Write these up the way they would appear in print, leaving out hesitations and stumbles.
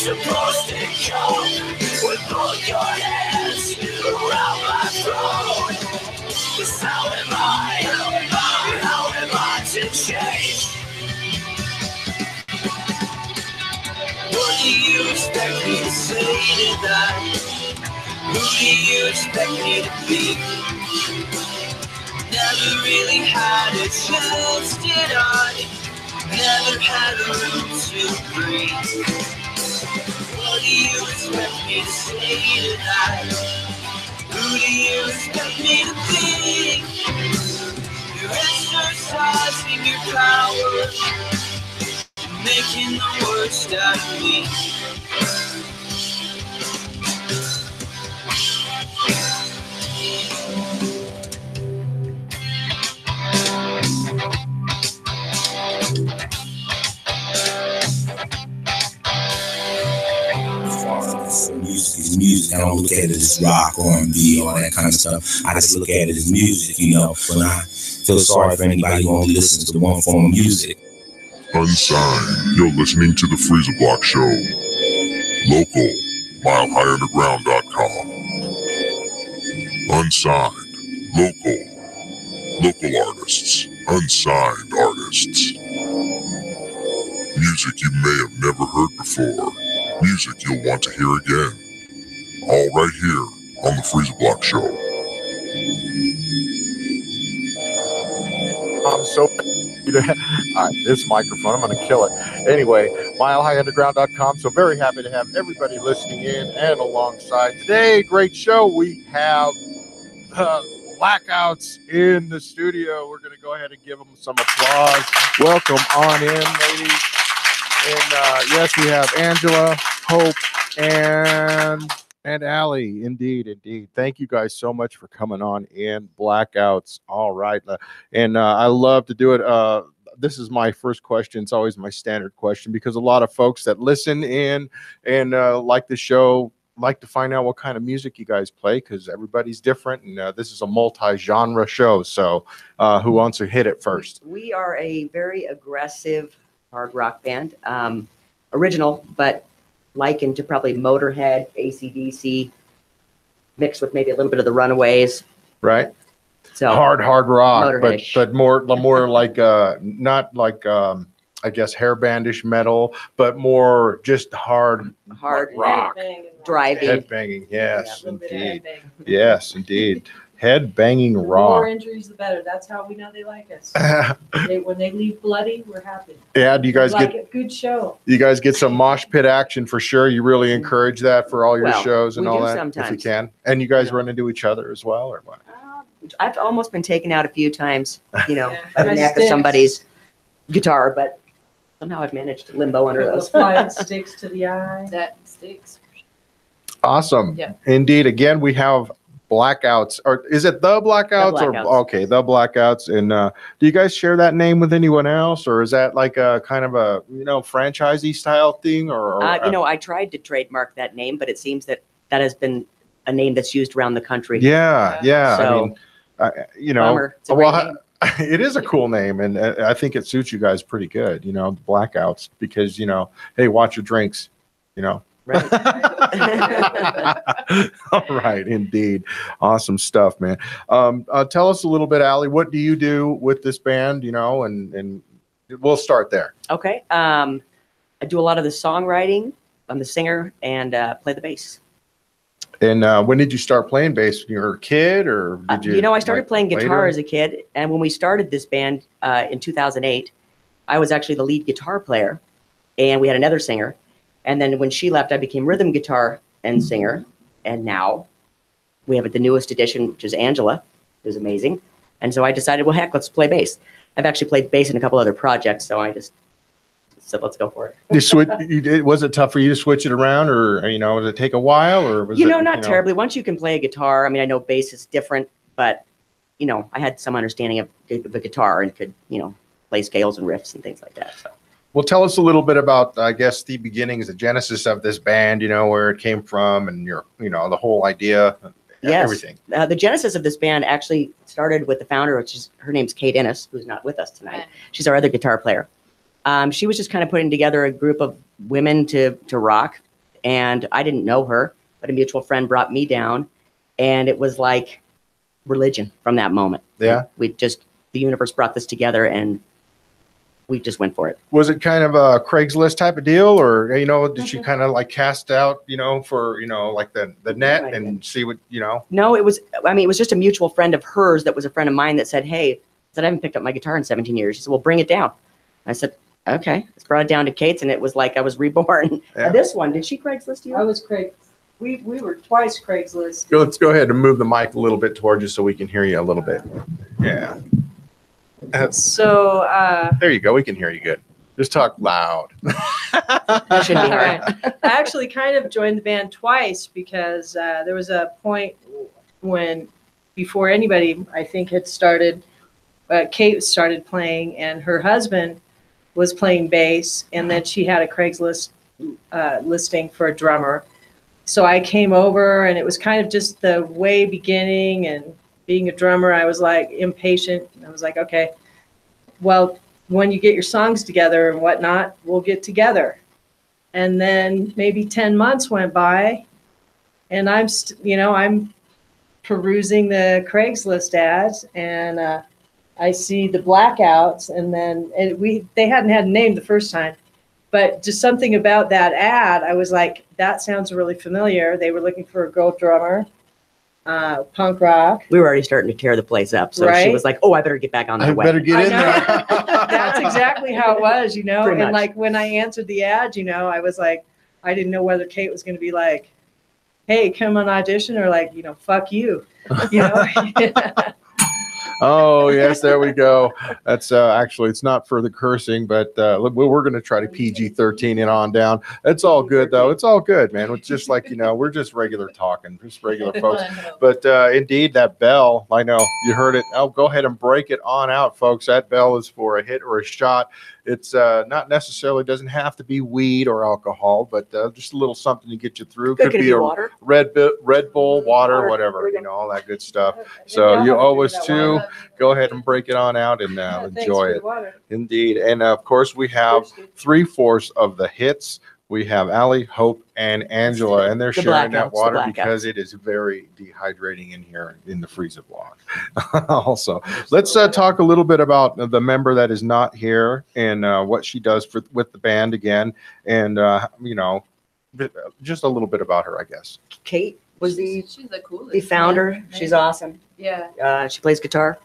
supposed to go with both your hands around my throat? 'Cause how am I to change? What do you expect me to say to that? Who do you expect me to be? Never really had a chance, did I? Never had room to breathe. What do you expect me to say to that? Who do you expect me to be? You're exercising your power, making the worst out of me. Music is music. I don't look at it as rock, R&B, all that kind of stuff. I just look at it as music, you know. When I feel sorry for anybody who only listens to one form of music. Unsigned, you're listening to the Freeza Block Show. Local, milehigherunderground.com. Unsigned, local artists, unsigned artists. Music you may have never heard before. Music you'll want to hear again. All right here on the Freeza Block Show. I'm so this microphone, I'm going to kill it. Anyway, milehigherunderground.com. So very happy to have everybody listening in and alongside. Today, great show. We have Blackouts in the studio. We're going to go ahead and give them some applause. Welcome on in, ladies. And yes, we have Angela, Hope, and Allie. Indeed. Thank you guys so much for coming on in. Blackouts. All right. And I love to do it. This is my first question. It's always my standard question because a lot of folks that listen in and like the show like to find out what kind of music you guys play because everybody's different. And this is a multi-genre show. So who wants to hit it first? We are a very aggressive hard rock band. Original, but likened to probably Motorhead, AC/DC, mixed with maybe a little bit of the Runaways. Right. So hard rock, but more like not like I guess hair bandish metal, but more just hard rock. Driving. Headbanging, yes, indeed. Yes, indeed. Head-banging rock. The more injuries, the better. That's how we know they like us. When they leave bloody, we're happy. Yeah, do you guys get a good show? You guys get some mosh pit action for sure. You really encourage that for all your shows and all that, sometimes. if you can. And you guys run into each other as well, or what? I've almost been taken out a few times, by the neck of somebody's guitar, but somehow I've managed to limbo under those. Flying sticks to the eye. That sticks. Awesome. Yeah. Indeed. Again, we have Blackouts, or is it the Blackouts? The Blackouts. Or okay, the Blackouts. And do you guys share that name with anyone else, or is that like a kind of a franchisee style thing? Or I tried to trademark that name, but it seems that has been a name that's used around the country. Yeah. So, I mean, bummer. It's a great name. It is a cool name, and I think it suits you guys pretty good. The Blackouts, because hey, watch your drinks. Right. All right, indeed. Awesome stuff, man. Tell us a little bit, Allie, what do you do with this band, and we'll start there. Okay. I do a lot of the songwriting. I'm the singer and play the bass. And when did you start playing bass? When you were a kid, or did you? I started playing guitar later? as a kid, and when we started this band in 2008, I was actually the lead guitar player, and we had another singer. And then when she left, I became rhythm guitar and singer. And now we have the newest addition, which is Angela, who's amazing. And so I decided, well, heck, let's play bass. I've actually played bass in a couple other projects, so I just said, let's go for it. Was it tough for you to switch it around, or did it take a while, or was not terribly. Once you can play a guitar, I know bass is different, but I had some understanding of the guitar and could play scales and riffs and things like that. So. Well, tell us a little bit about, I guess, the beginnings, the genesis of this band, where it came from, and the whole idea, everything. The genesis of this band actually started with the founder, her name's Kate Ennis, who's not with us tonight. She's our other guitar player. She was just kind of putting together a group of women to rock, and I didn't know her, but a mutual friend brought me down, and it was like religion from that moment. Yeah. We just, the universe brought this together, and we just went for it. Was it kind of a Craigslist type of deal, or, you know, did you kind of like cast out, you know, for, you know, like the net and see what, you know? No, it was, I mean, it was just a mutual friend of hers that was a friend of mine that said, hey, I haven't picked up my guitar in 17 years. She said, well, bring it down. I said, okay. Let's brought it down to Kate's, and it was like I was reborn. Yeah. And this one, did she Craigslist you? I was we were twice Craigslist. Let's go ahead and move the mic a little bit towards you so we can hear you a little bit. Yeah. So There you go. We can hear you good. Just talk loud. That shouldn't be hard. I actually kind of joined the band twice because there was a point when, before anybody, I think, had started, Kate started playing, and her husband was playing bass, and then she had a Craigslist listing for a drummer. So I came over, and it was kind of just the way beginning, and being a drummer, I was like impatient. I was like, okay, well, when you get your songs together and whatnot, we'll get together. And then maybe 10 months went by, and I'm perusing the Craigslist ads, and I see the Blackouts, and then they hadn't had a name the first time, but just something about that ad, I was like, that sounds really familiar. They were looking for a girl drummer, punk rock. We were already starting to tear the place up. So she Right? was like, oh, I better get back on the I web. better get in there. That's exactly how it was, you know. Pretty And much. like when I answered the ad, you know, I was like, I didn't know whether Kate was going to be like, hey, come on audition, or like, you know, fuck you, you know. Oh, yes, there we go. That's actually, it's not for the cursing, but we're going to try to PG-13 it on down. It's all good, though. It's all good, man. It's just like, you know, we're just regular talking, just regular folks. But indeed, that bell, I know you heard it. Oh, go ahead and break it on out, folks. That bell is for a hit or a shot. It's not necessarily, doesn't have to be weed or alcohol, but just a little something to get you through. Could be a water. Red Bull, water, whatever, you know, all that good stuff. So you owe us two. Go ahead and break it on out and enjoy it. Indeed. And of course, we have 3/4 of the hits. We have Allie, Hope, and Angela, and they're sharing that water because it is very dehydrating in here in the Freeza Block. Also, let's talk a little bit about the member that is not here and what she does with the band again, and you know, just a little bit about her, I guess. Kate was she's the coolest. the founder. She's awesome. Yeah. She plays guitar.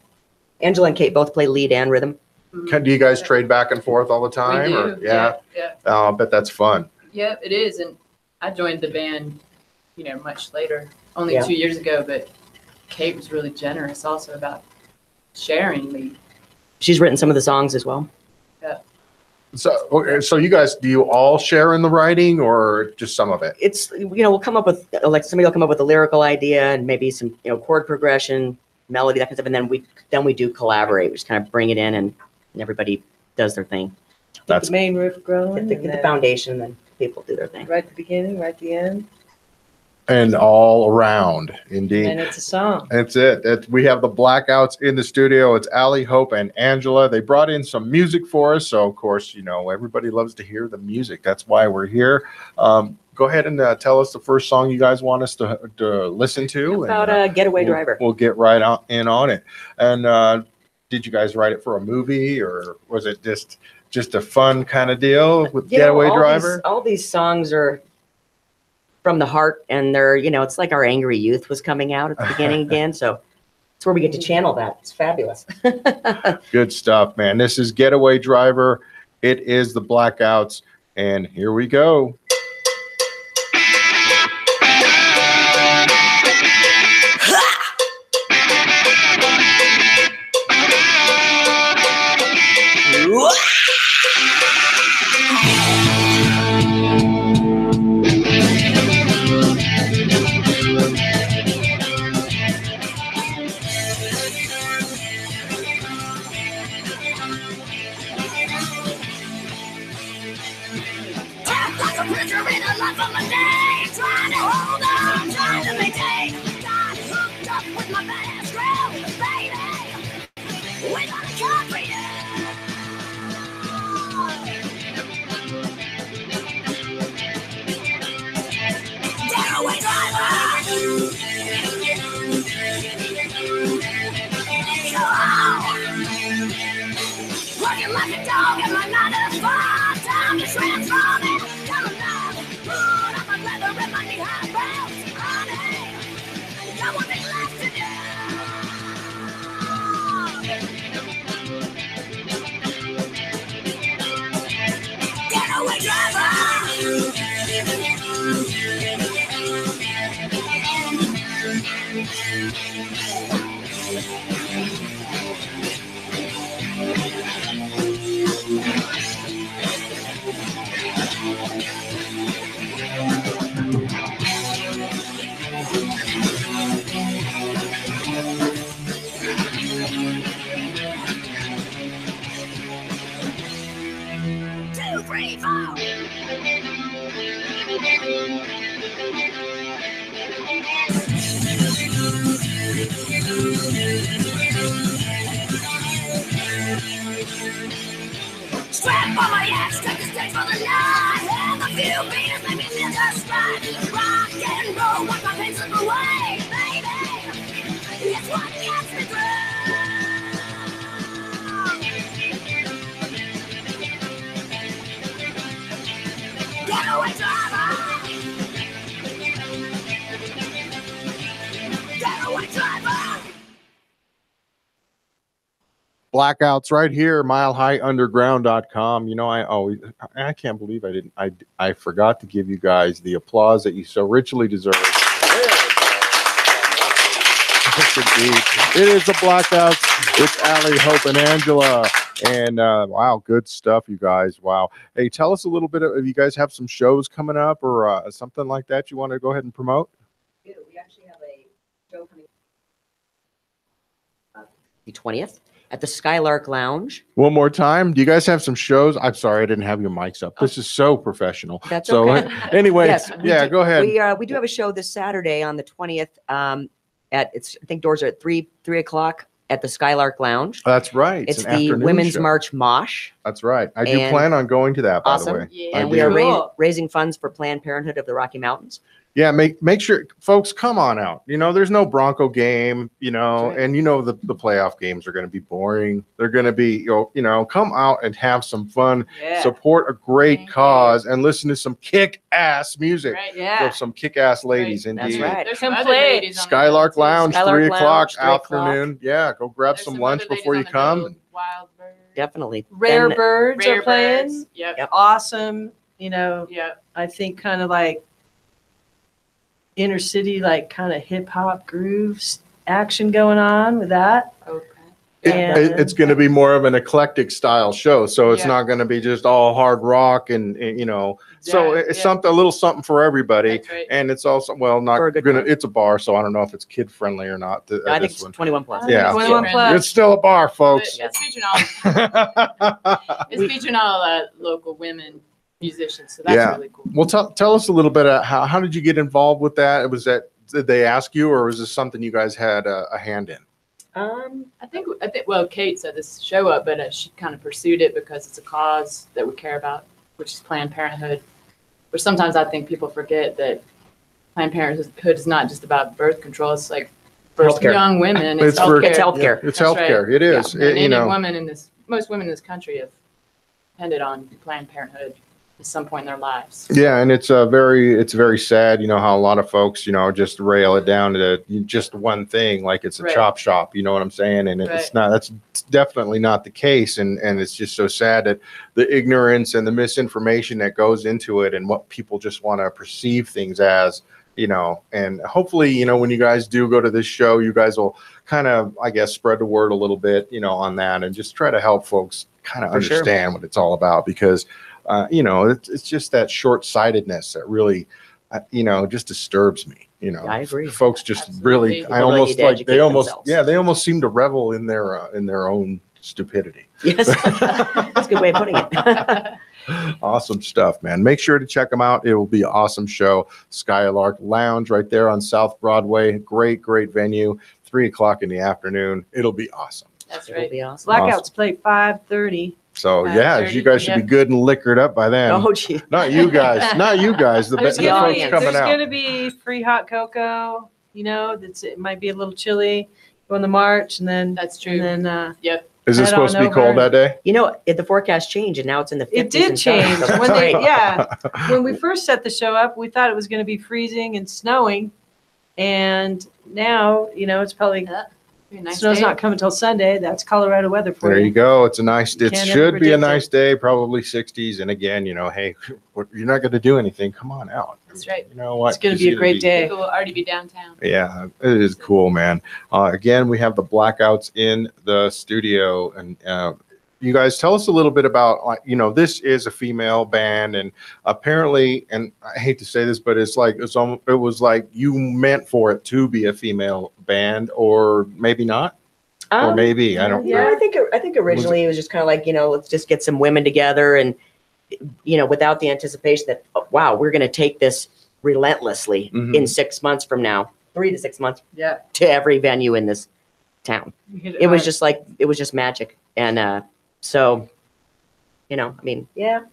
Angela and Kate both play lead and rhythm. Do you guys trade back and forth all the time? We do. Or, yeah. Yeah. I bet that's fun. Yeah, it is. And I joined the band, you know, much later, only Yeah. 2 years ago, but Kate was really generous also about sharing me. She's written some of the songs as well. So, okay, so you guys, do you all share in the writing or just some of it? It's, you know, we'll come up with, like, somebody will come up with a lyrical idea and maybe some, you know, chord progression, melody, that kind of stuff. And then we do collaborate. We just kind of bring it in, and everybody does their thing. Get the main riff growing. Get the foundation, and then people do their thing. Right at the beginning, right at the end. And all around, indeed. And it's a song. That's it. We have the Blackouts in the studio. It's Allie, Hope, and Angela. They brought in some music for us. So, of course, you know, everybody loves to hear the music. That's why we're here. Go ahead and tell us the first song you guys want us to listen to. How about Getaway we'll, Driver? We'll get right on it. And did you guys write it for a movie, or was it just a fun kind of deal with Getaway Driver? All these songs are from the heart, and they're, you know, it's like our angry youth was coming out at the beginning again. So it's where we get to channel that. It's fabulous. Good stuff, man. This is Getaway Driver. It is the Blackouts, and here we go. working like a dog in my 9 to 5. Time to transform it. Come alive. Put on my leather and my knee-high boots. Honey, got one thing left to do. Getaway driver. Two, three, four. Strap on my ass, take the stage for the night. And a few beers make me feel just right. Rock and roll, wipe my pain slip away, baby. It's what gets me through. Getaway driver. Getaway driver. Blackouts right here, milehighunderground.com. You know, I can't believe I forgot to give you guys the applause that you so richly deserve. Yes, indeed. It is the Blackouts. It's Allie, Hope, and Angela. And wow, good stuff, you guys. Wow. Hey, tell us a little bit if you guys have some shows coming up or something like that you want to go ahead and promote. We actually have a show coming the 20th. At the Skylark Lounge. One more time. Do you guys have some shows? I'm sorry, I didn't have your mics up. This is so professional. That's so, okay. Anyway, Yes, go ahead. We do have a show this Saturday on the 20th. I think doors are at 3 o'clock at the Skylark Lounge. That's right. It's the Women's show. March Mosh. That's right. I do plan on going to that, by Awesome. the way. Yeah. And we are raising funds for Planned Parenthood of the Rocky Mountains. Yeah, make sure, folks, come on out. You know, there's no Bronco game, you know, and you know the playoff games are going to be boring. They're going to be, you know, come out and have some fun, support a great cause, and listen to some kick-ass music. Right, With some kick-ass ladies, indeed. That's right. There's some other ladies on Skylark Lounge, Skylark 3 o'clock, Lounge, 3 afternoon. Yeah, go grab There's some some lunch other ladies before you on the come. bill. Wild Bird. Definitely. Rare And Birds Rare are playing. Birds. Yep. Awesome. You know, Yep. I think kind of like inner city, like kind of hip hop grooves action going on with that. Okay. It's going to be more of an eclectic style show, so it's Yeah. not going to be just all hard rock and you know. So Yeah, it's yeah. something, a little something for everybody, That's right. and it's also not For a good gonna. time. It's a bar, so I don't know if it's kid friendly or not. I think This it's one, 21 plus. yeah, 21 so- plus. it's still a bar, But folks. it's featuring all local women musicians, so that's Yeah. really cool. Well, tell us a little bit. How did you get involved with that? Did they ask you, or was this something you guys had a hand in? I think well, Kate set this show up, but she kind of pursued it because it's a cause that we care about, which is Planned Parenthood. But sometimes I think people forget that Planned Parenthood is not just about birth control. It's like for Healthcare. young women, It's it's for- healthcare. It's healthcare. It's That's healthcare. right. It is. Yeah. And You any know. woman most women in this country have depended on Planned Parenthood at some point in their lives. Yeah, and it's very sad, you know, how a lot of folks, you know, just rail it down to just one thing, like it's a Right. chop shop, you know what I'm saying? And it's Right. not, that's definitely not the case. And it's just so sad that the ignorance and the misinformation that goes into it and what people just want to perceive things as, you know, and hopefully, you know, when you guys do go to this show, you guys will kind of, I guess, spread the word a little bit, you know, on that and just try to help folks kind of For sure. understand what it's all about because you know, it's just that short-sightedness that really, you know, just disturbs me. You know, I agree. Folks just Absolutely. really, People I really almost need to like educate they almost, themselves. yeah, they almost seem to revel in their own stupidity. Yes. That's a good way of putting it. Awesome stuff, man. Make sure to check them out. It will be an awesome show. Skylark Lounge right there on South Broadway. Great venue. 3 o'clock in the afternoon. It'll be awesome. That's It'll right. be awesome. Blackouts play 5:30. So yeah, 5:30, you guys should be yeah. good and liquored up by then. Oh, gee. Not you guys. Not you guys. The There's the gonna folks be- coming there's out. going to be free hot cocoa. You know, it might be a little chilly. Go on the march, and then That's true. And then Yep. Is it Head supposed to on be cold over. that day? You know, the forecast changed, and now it's in the 50s. It did and 70s, change so that's when they, great. yeah. When we first set the show up, we thought it was going to be freezing and snowing, and now it's probably Be a nice snow's day. not coming till Sunday. That's Colorado weather for There you you. go. It's a nice. It Can't ever should be a predict nice it. day. Probably 60s. And again, hey, you're not going to do anything. Come on out. That's right. You know what? It's going to be a great day. People will already be downtown. Yeah, it is cool, man. Again, we have the Blackouts in the studio, and you guys tell us a little bit about, this is a female band, and apparently, and I hate to say this, but it was like you meant for it to be a female band, or maybe not, or maybe I don't. Yeah, I think originally it was just kind of like, let's just get some women together, and without the anticipation that, oh, wow, we're going to take this relentlessly in 6 months from now, 3 to 6 months, Yeah. to every venue in this town. You hit It was hard. just magic, and so, I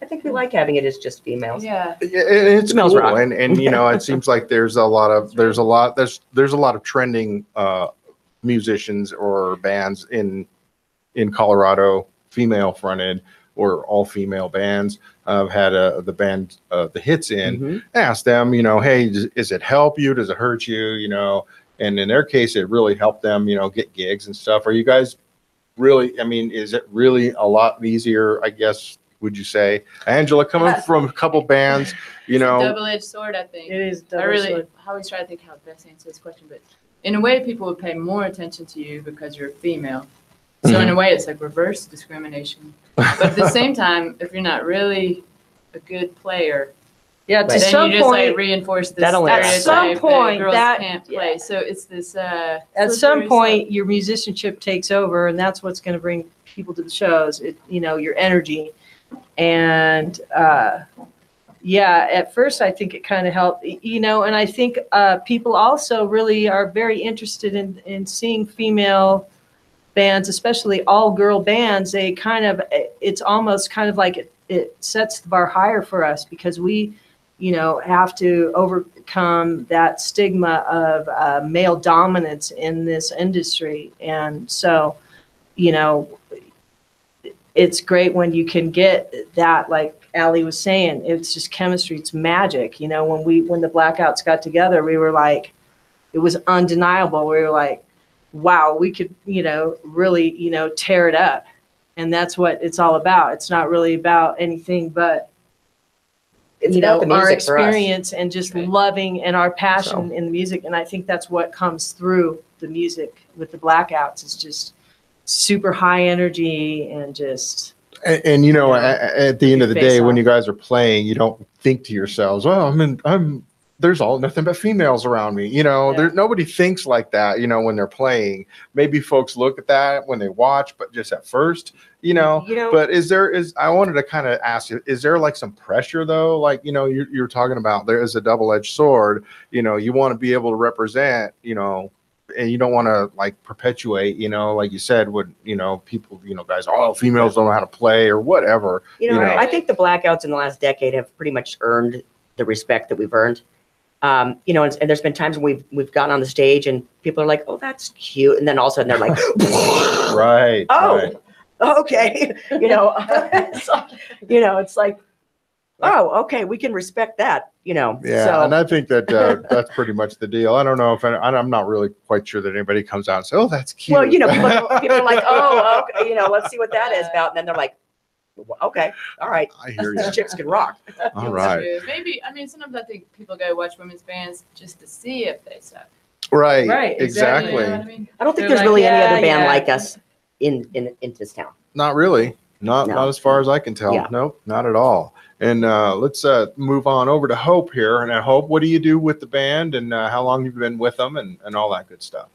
think we like having it as just females. Yeah. It's Smells cool, rock. and it seems like there's a lot of trending musicians or bands in Colorado, female fronted or all female bands. I've had the band the Hits in, ask them, hey, does it help you? Does it hurt you? And in their case, it really helped them, get gigs and stuff. Are you guys really, is it really a lot easier, I guess, would you say? Angela, coming from a couple bands, It's a double-edged sword, I think. It is I double-edged. always try to think how to best answer this question, but in a way, people would pay more attention to you because you're female. So in a way, it's like reverse discrimination. But at the same time, if you're not really a good player, Yeah, to then some you just point, reinforce this That only stereotype adds some that point, girls that- can't play. So it's this. at slippery some slope. point, your musicianship takes over, and that's what's going to bring people to the shows. Your energy, and at first I think it kind of helped, and I think people also really are very interested in seeing female bands, especially all girl bands. It's almost kind of like it sets the bar higher for us, because we have to overcome that stigma of male dominance in this industry. And so, it's great when you can get that, like Allie was saying, it's just chemistry, it's magic. When the Blackouts got together, we were like, it was undeniable. We were like, wow, we could, really, tear it up. And that's what it's all about. It's not really about anything but It's about the our music for us. experience and just loving and our passion in the music. And I think that's what comes through the music with the Blackouts. It's just super high energy and just. at the end of the Face day, when off. you guys are playing, you don't think to yourselves, "Oh, there's nothing but females around me." Nobody thinks like that. When they're playing, maybe folks look at that when they watch, but just at first, But I wanted to kind of ask you, is there like some pressure though? Like you're talking about, there is a double-edged sword. You want to be able to represent, and you don't want to like perpetuate, like you said, would people, guys, females don't know how to play or whatever. I think the Blackouts in the last decade have pretty much earned the respect that we've earned. And there's been times when we've gotten on the stage and people are like, "Oh, that's cute," and then all of a sudden they're like, right. "Oh, right. okay," it's like, "Oh, okay, we can respect that," Yeah, So, and I think that that's pretty much the deal. I don't know if I'm not really quite sure that anybody comes out and says, "Oh, that's cute." well, people are like, "Oh, okay, let's see what that is about," and then they're like, "Okay, all right, I hear you. these chicks can rock." All That's right. true. Maybe, sometimes I think people go watch women's bands just to see if they suck. Right. Right, Exactly. You know what I mean? I don't think They're there's like, really any "Yeah, other band yeah." like us in this town. Not really. Not as far as I can tell. Yeah. Nope, not at all. And let's move on over to Hope here. And Hope, what do you do with the band, and how long have you been with them, and all that good stuff?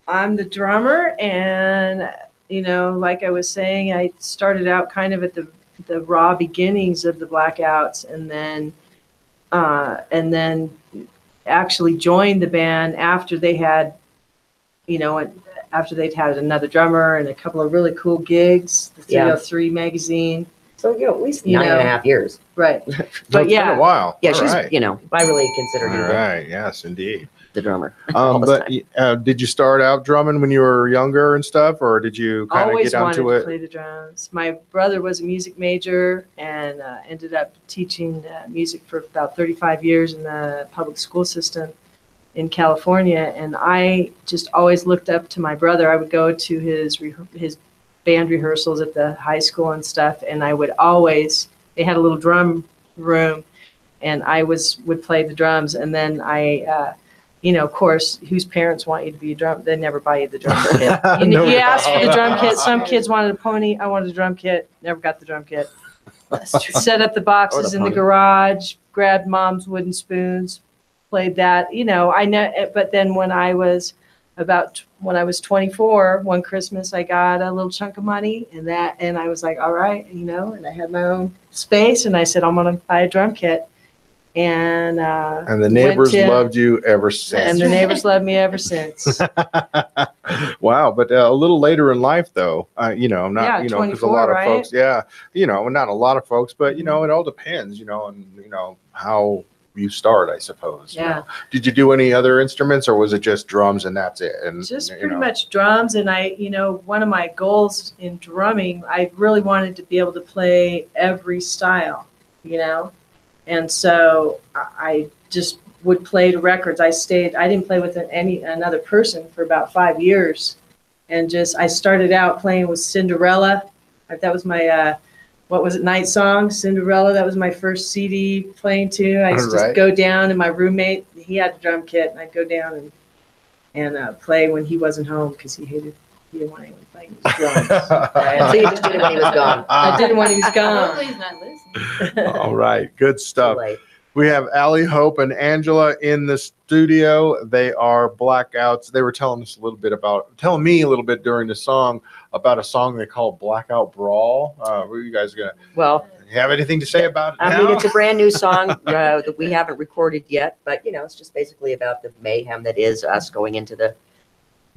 I'm the drummer, and like I was saying, I started out kind of at the raw beginnings of the Blackouts, and then actually joined the band after they had, after they'd had another drummer and a couple of really cool gigs, the Yeah. 303 magazine. So at least 9.5 years. Right. So But it's been a while. Yeah, All she's right. I really consider All her. right. Yes, indeed. the drummer. all the But time. did you start out drumming when you were younger and stuff, or did you kind of Always get wanted onto to it? play the drums. My brother was a music major and ended up teaching music for about 35 years in the public school system in California. And I just always looked up to my brother. I would go to his band rehearsals at the high school and stuff, and I would always, they had a little drum room, and I would play the drums. And then of course, whose parents want you to be a drum? They never buy you the drum kit. No You asked for the doubt. drum kit. Some kids wanted a pony. I wanted a drum kit. Never got the drum kit. Set up the boxes in the pony. garage, grabbed mom's wooden spoons, played that. I know. But then when I was 24, one Christmas, I got a little chunk of money, and I was like, all right, and I had my own space, and I said, I'm gonna buy a drum kit. And the neighbors loved you ever since. And the neighbors loved me ever since. Wow, but a little later in life, though, not Yeah, because a 24, lot of right? folks, not a lot of folks, but it all depends, and how you start, I suppose. Yeah. Did you do any other instruments, or was it just drums and that's it? And Just pretty much drums. And one of my goals in drumming, I really wanted to be able to play every style, And so I just would play the records. I didn't play with another person for about 5 years. And I started out playing with Cinderella. That was my, Night Song, Cinderella. That was my first CD playing tune. I used to just go down, and my roommate, he had a drum kit, and I'd go down and play when he wasn't home because he didn't want anyone playing his drums. So you just did it when he was gone. I did it when he was gone. Hopefully he's not listening. All right, good stuff. Too late. We have Allie, Hope, and Angela in the studio. They are Blackouts. They were telling me a little bit during the song about a song they call Blackout Brawl. Were you guys gonna have anything to say about it? I mean, it's a brand new song that we haven't recorded yet, but it's just basically about the mayhem that is us going into the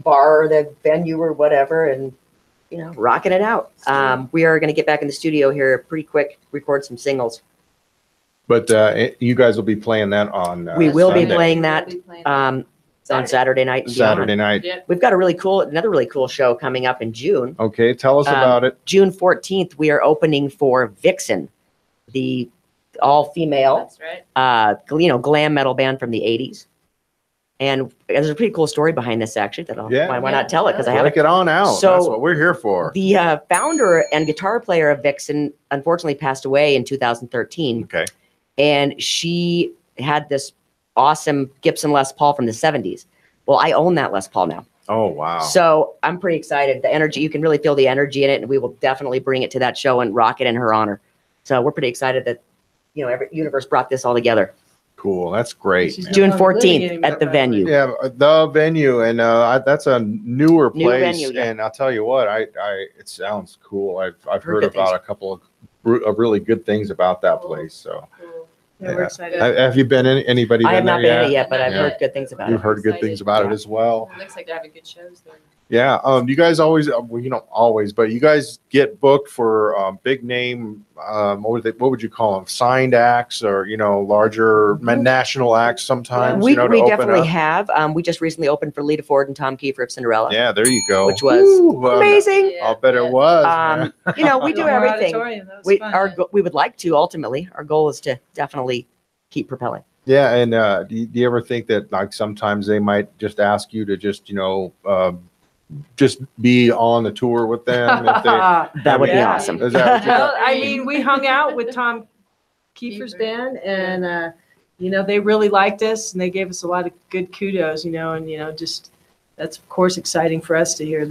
bar or the venue or whatever, and rocking it out. We are going to get back in the studio here pretty quick, record some singles. But you guys will be playing that on We will be Sunday. playing that on Saturday night. And Saturday beyond. night. Yep. We've got another really cool show coming up in June. Okay, tell us about it. June 14th, we are opening for Vixen, the all-female, That's right. glam metal band from the 80s. And there's a pretty cool story behind this, actually. Why not tell it? Because I haven't. Break it on out. So- That's what we're here for. The founder and guitar player of Vixen unfortunately passed away in 2013. Okay. And she had this awesome Gibson Les Paul from the 70s. Well, I own that Les Paul now. Oh, wow. So I'm pretty excited. The energy, you can really feel the energy in it, and we will definitely bring it to that show and rock it in her honor. So we're pretty excited that, every Universe brought this all together. Cool. That's great. She's man. June Definitely 14th getting at the that venue. Yeah, the venue, and that's a newer New place. venue, yeah. And I'll tell you what, it sounds cool. I've heard good about things. a couple of really good things about that place. So, Cool. Yeah, we're Yeah. excited. have you been anybody? I have been not there been in it yet, but I've Yeah. heard good things about You've it. heard good things about it Yeah. as well. It looks like they're having good shows there. Yeah. You guys always, always, but you guys get booked for big name. What would you call them? Signed acts, or larger national acts sometimes. We to open definitely up. have. We just recently opened for Lita Ford and Tom Kiefer of Cinderella, Yeah, there you go. which was Ooh, amazing. Yeah. I'll bet it was. man. We do Our everything. auditorium, that was We fun. we would like to ultimately. Our goal is to definitely keep propelling. Yeah, and do you ever think that like sometimes they might just ask you to just just be on the tour with them? If they, That would be Yeah. awesome. Is that- Well, I mean, we hung out with Tom Kiefer's band, and they really liked us, and they gave us a lot of good kudos, and just that's of course exciting for us to hear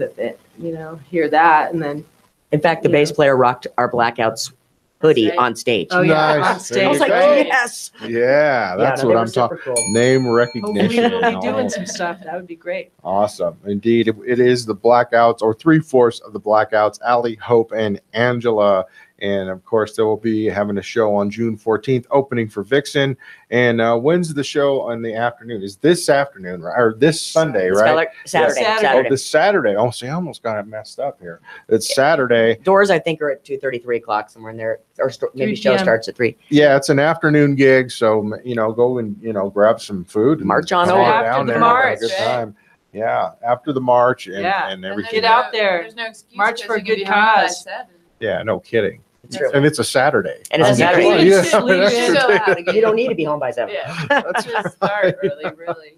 hear that, and then In fact, the Yeah. bass player rocked our Blackouts hoodie That's right. on stage. oh yeah, Nice. on stage. I was like, Right. yes. yeah, that's no, what they I'm were talking. super cool. Name Hopefully recognition. we'll and be doing all. some stuff. That would be great. Awesome. Indeed. It is the Blackouts, or 3/4 of the Blackouts, Allie, Hope, and Angela And of course, they will be having a show on June 14th, opening for Vixen. And when's the show in the afternoon? Is this afternoon, right? Or this Sunday, right? Saturday. Oh, Saturday. this Saturday. Oh, see, I almost got it messed up here. It's Saturday. Doors, I think, are at 2:30, 3 o'clock, somewhere in there. Or maybe 3 show p.m. starts at 3. Yeah, it's an afternoon gig. So, go and, grab some food. And March on come over. After down the there and have a march, good right? time. Yeah, after the march and, Yeah. and And everything. get out there. There's no excuse. March 'cause for a you can good be home by cause. 7. Yeah, no kidding. It's true. And it's a Saturday. And it's a That's Saturday. right. Yeah, Sleep that's in. true. Chill out again. You don't need to be home by 7. Yeah. That's Just start early, really.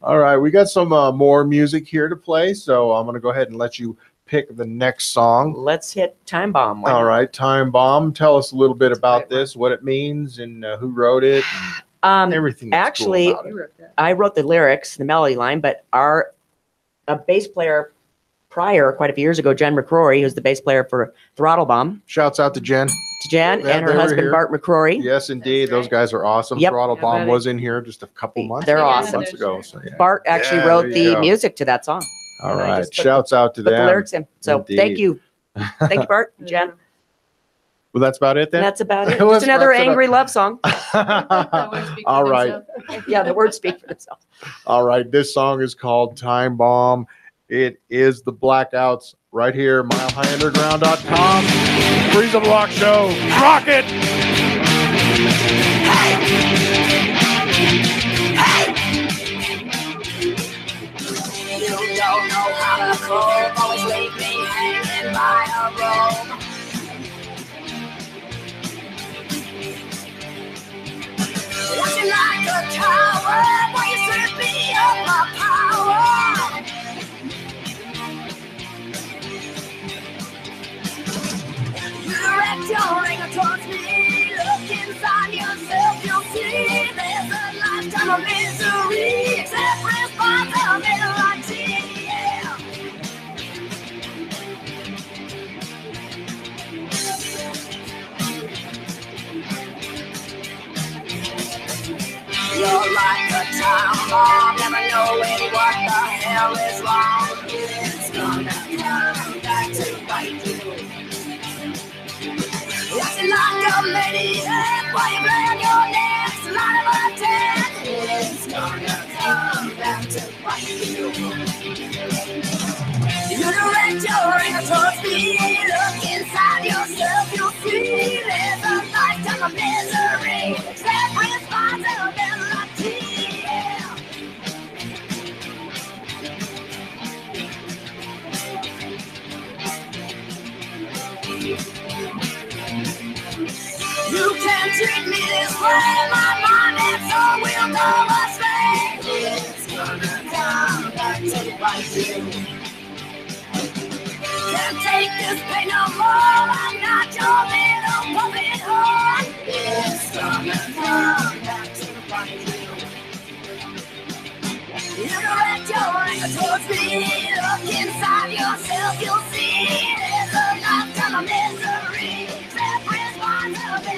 All right, we got some more music here to play, so I'm going to go ahead and let you pick the next song. Let's hit Time Bomb. Why All not? right, Time Bomb. Tell us a little bit about great one. this, what it means, and who wrote it, and everything. That's Actually, cool about You it. wrote that. I wrote the lyrics, the melody line, but a bass player prior, quite a few years ago, Jen McCrory, who's the bass player for Throttle Bomb, Shouts out to Jen. to Jen, Yeah, and they her were husband, here. Bart McCrory. Yes, indeed. That's Those right. guys are awesome. Yep. Throttle Yeah, Bomb buddy. was in here just a couple months They're ago, awesome. months ago. So, yeah. Bart actually Yeah, wrote there the you go. music to that song. All And I right. just put Shouts out to Put the them. lyrics in. So Indeed. thank you. Thank you, Bart and Jen. Well, that's about it And then. that's about it. Let's Just another wrap it up. angry love song. All right. Yeah, the words speak for themselves. All right. This song is called Time Bomb. It is the Blackouts right here, milehighunderground.com. Freeza Block Show. Rock it. You don't know how to cope, always leave me hanging by a rope. Watching like a coward while you strip me of my power. You direct your anger towards me, look inside yourself, you'll see there's a lifetime of misery, except responsibility. Yeah. You're like a time bomb, never knowing what the hell is wrong. It's gonna come back to bite you. Watching like a maniac while you play on your next line of attack. It's gonna come back to bite you. You direct your anger towards me, look inside yourself, you'll see there's a lifetime of misery, except responsibility. Yeah. You can't treat me this way, my mind and soul will go astray. It's gonna come back to bite you. Can't take this pain no more, I'm not your little puppet whore. It's gonna come back to bite you. You direct your anger towards me, look inside yourself, you'll see there's a lifetime of misery, except responsibility.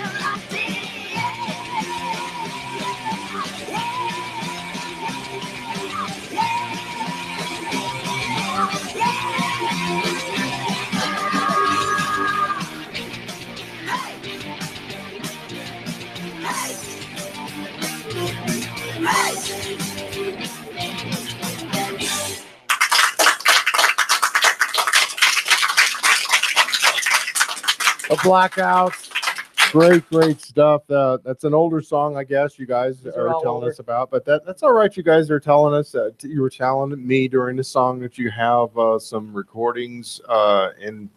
The Blackouts. Great stuff. That's an older song, I guess you guys These are are all telling older. us about, but that's all right. You guys are telling us you were telling me during the song that you have some recordings in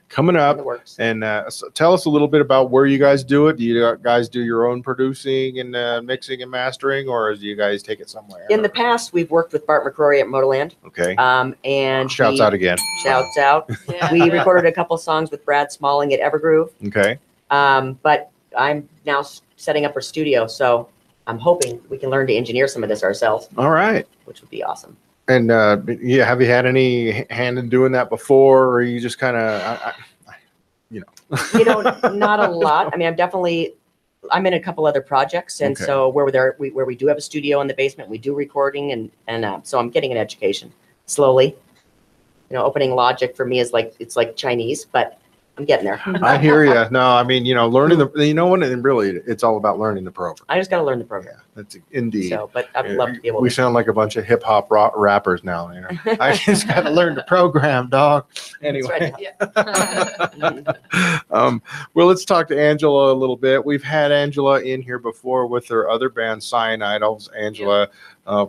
coming In up. the works. And so tell us a little bit about where you guys do it. Do you guys do your own producing and mixing and mastering, or do you guys take it somewhere? In the past, we've worked with Bart McCrory at Motorland. Okay. And Shouts he- out again. Shouts out. Yeah. We recorded a couple songs with Brad Smalling at Evergroove. Okay. But I'm now setting up for studio, so I'm hoping we can learn to engineer some of this ourselves, All right. which would be awesome. And yeah, have you had any hand in doing that before, or you just kind of, You know, not a lot. I mean, I'm in a couple other projects, and Okay. so where we do have a studio in the basement, we do recording, and so I'm getting an education slowly. You know, opening Logic for me is like it's like Chinese, but I'm getting there. I hear you. No, I mean, learning what, and really, it's all about learning the program. I just got to learn the program. Yeah, that's indeed. So, but I'd love to be able We to. sound like a bunch of hip hop rappers now. I just got to learn the program, dog. Anyway. Well, let's talk to Angela a little bit. We've had Angela in here before with her other band, Cyanidols. Angela,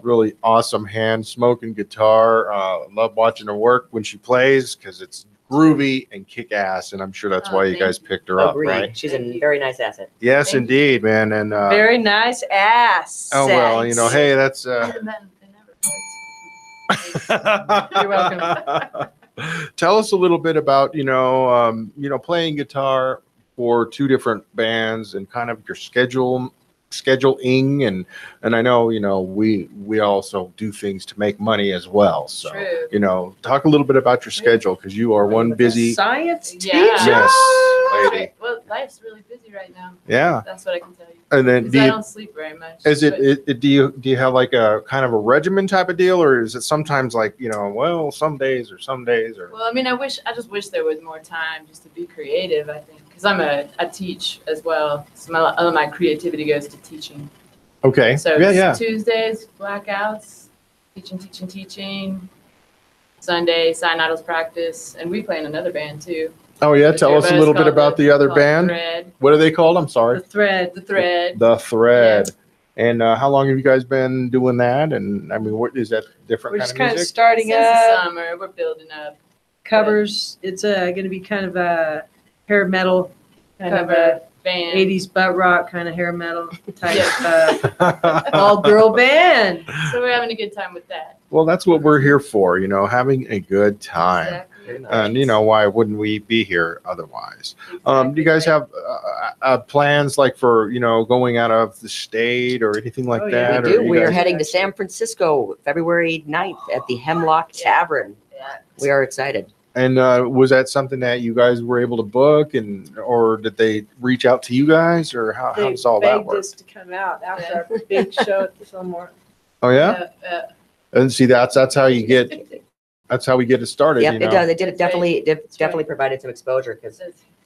really awesome hand, smoking guitar. Love watching her work when she plays because it's groovy and kick ass, and I'm sure that's why you guys picked her up, Agreed. right? She's a very nice asset. Yes, indeed, man. And Very nice ass. oh well, hey, that's You're welcome. Tell us a little bit about playing guitar for two different bands and kind of your scheduling and I know we also do things to make money as well, so True. Talk a little bit about your schedule because you are one busy science teacher. yes lady. Well, life's really busy right now. Yeah, That's what I can tell you. and then I don't sleep very much. is it do you have like a kind of a regimen type of deal, or is it sometimes like some days or Well, I mean, I just wish there was more time just to be creative. I think because I teach as well, so all of my creativity goes to teaching. okay, So yeah. it's Tuesdays, blackouts, teaching. Sunday, Cyanidols practice, and we play in another band too. Oh yeah, The tell two us of a us little bit called about the other called band. Thread. What are they called? I'm sorry. The thread. The Thread. The Thread. And how long have you guys been doing that? And I mean, what is that different We're kind just of kind of music? starting Since the up. summer, we're building up. Covers. It's going to be kind of a hair metal, kind of Cover a band. 80s butt rock kind of hair metal type Yeah. all girl band. So we're having a good time with that. Well, that's what we're here for, having a good time. Exactly. And why wouldn't we be here otherwise? Do you guys have plans like for going out of the state or anything like Oh, yeah. that? We or do. you We are guys- heading to San Francisco February 9th at the Hemlock Tavern. Yeah. We are excited. And was that something that you guys were able to book, or did they reach out to you guys, or how They does all that begged work? us to come out after our big show at the Fillmore. Oh yeah, and see that's how you get. That's how we get it started. Yep, it does. It did. It That's definitely, right. definitely provided some exposure because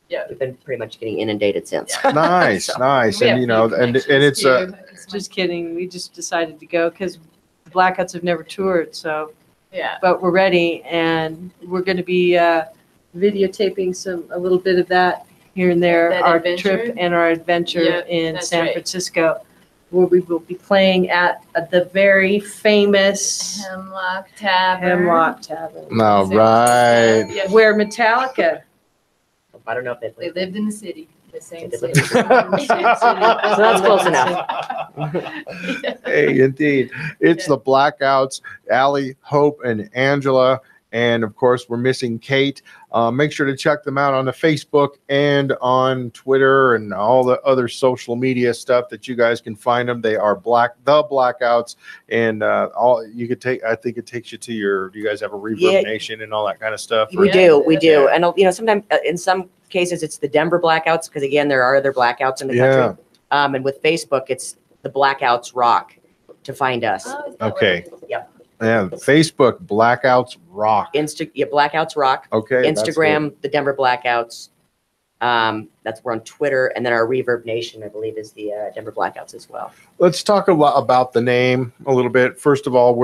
Yeah. we've been pretty much getting inundated since. Nice, nice, We and have few and it's connections, too. Just kidding. We just decided to go because the Blackouts have never toured. So, Yeah. but we're ready, and we're going to be videotaping a little bit of that here and there. That our adventure? trip and our adventure Yeah, in that's San right. Francisco, where we will be playing at the very famous Hemlock Tavern. Hemlock Tavern, all right. Yeah. where Metallica. I don't know if They they lived in the city. The same They city. lived in the So that's close enough. Hey, indeed, it's the Blackouts, Allie, Hope, and Angela, and of course we're missing Kate. Make sure to check them out on the Facebook and on Twitter and all the other social media stuff that you guys can find them. They are the Blackouts, and all you could take. I think it takes you to your. Do you guys have a Reverb Yeah. Nation and all that kind of stuff? We Yeah. do, we do, Yeah. and sometimes in some cases it's the Denver Blackouts because again there are other Blackouts in the country. And with Facebook it's the Blackouts Rock to find us. Oh, is that Okay. what it is? Yep. Yeah, Facebook Blackouts Rock. Blackouts Rock. Okay, that's good. Instagram, the Denver Blackouts. That's we're on Twitter, and then our Reverb Nation, I believe, is the Denver Blackouts as well. Let's talk about the name a little bit. First of all,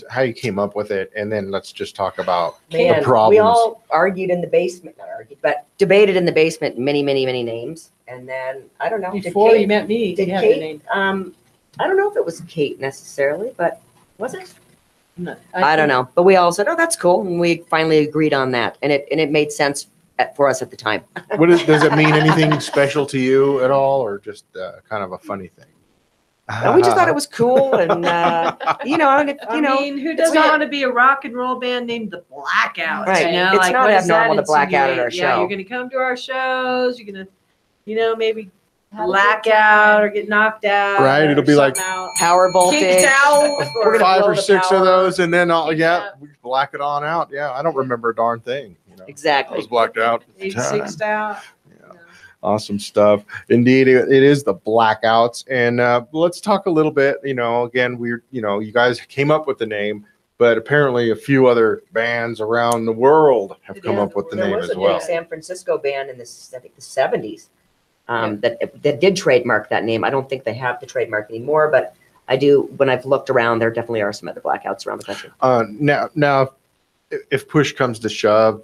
how you came up with it, and then let's just talk about the problems. We all argued in the basement, not argued, but debated in the basement many names, and then I don't know. Before you met me, did you have the Kate? name. I don't know if it was Kate necessarily, but was it? No, I don't know, but we all said, "Oh, that's cool," and we finally agreed on that, and it made sense for us at the time. Does it mean anything special to you at all, or just kind of a funny thing? And we just thought it was cool, and I mean, who doesn't not- want to be a rock and roll band named the Blackouts? Right. You know, It's like, not what does abnormal that to black out at our insinuate? Yeah, show. you're going to come to our shows. You're going to, maybe Have a black good time. out or get knocked out. Right, or it'll be like something out. power voltage. Kicked out. We're gonna 5 blow or the 6 power. of those, and then Kick it out. we black it on out. Yeah, I don't remember a darn thing. I Exactly. was blacked out. At the time. 86 out. Yeah. Awesome stuff. Indeed, it is the Blackouts. And let's talk a little bit, again, you guys came up with the name. but apparently a few other bands around the world have come up with the There name was as a well. big San Francisco band in I think the 70s that did trademark that name. I don't think they have the trademark anymore, but I do. When I've looked around, there definitely are some other Blackouts around the country. Now, if push comes to shove,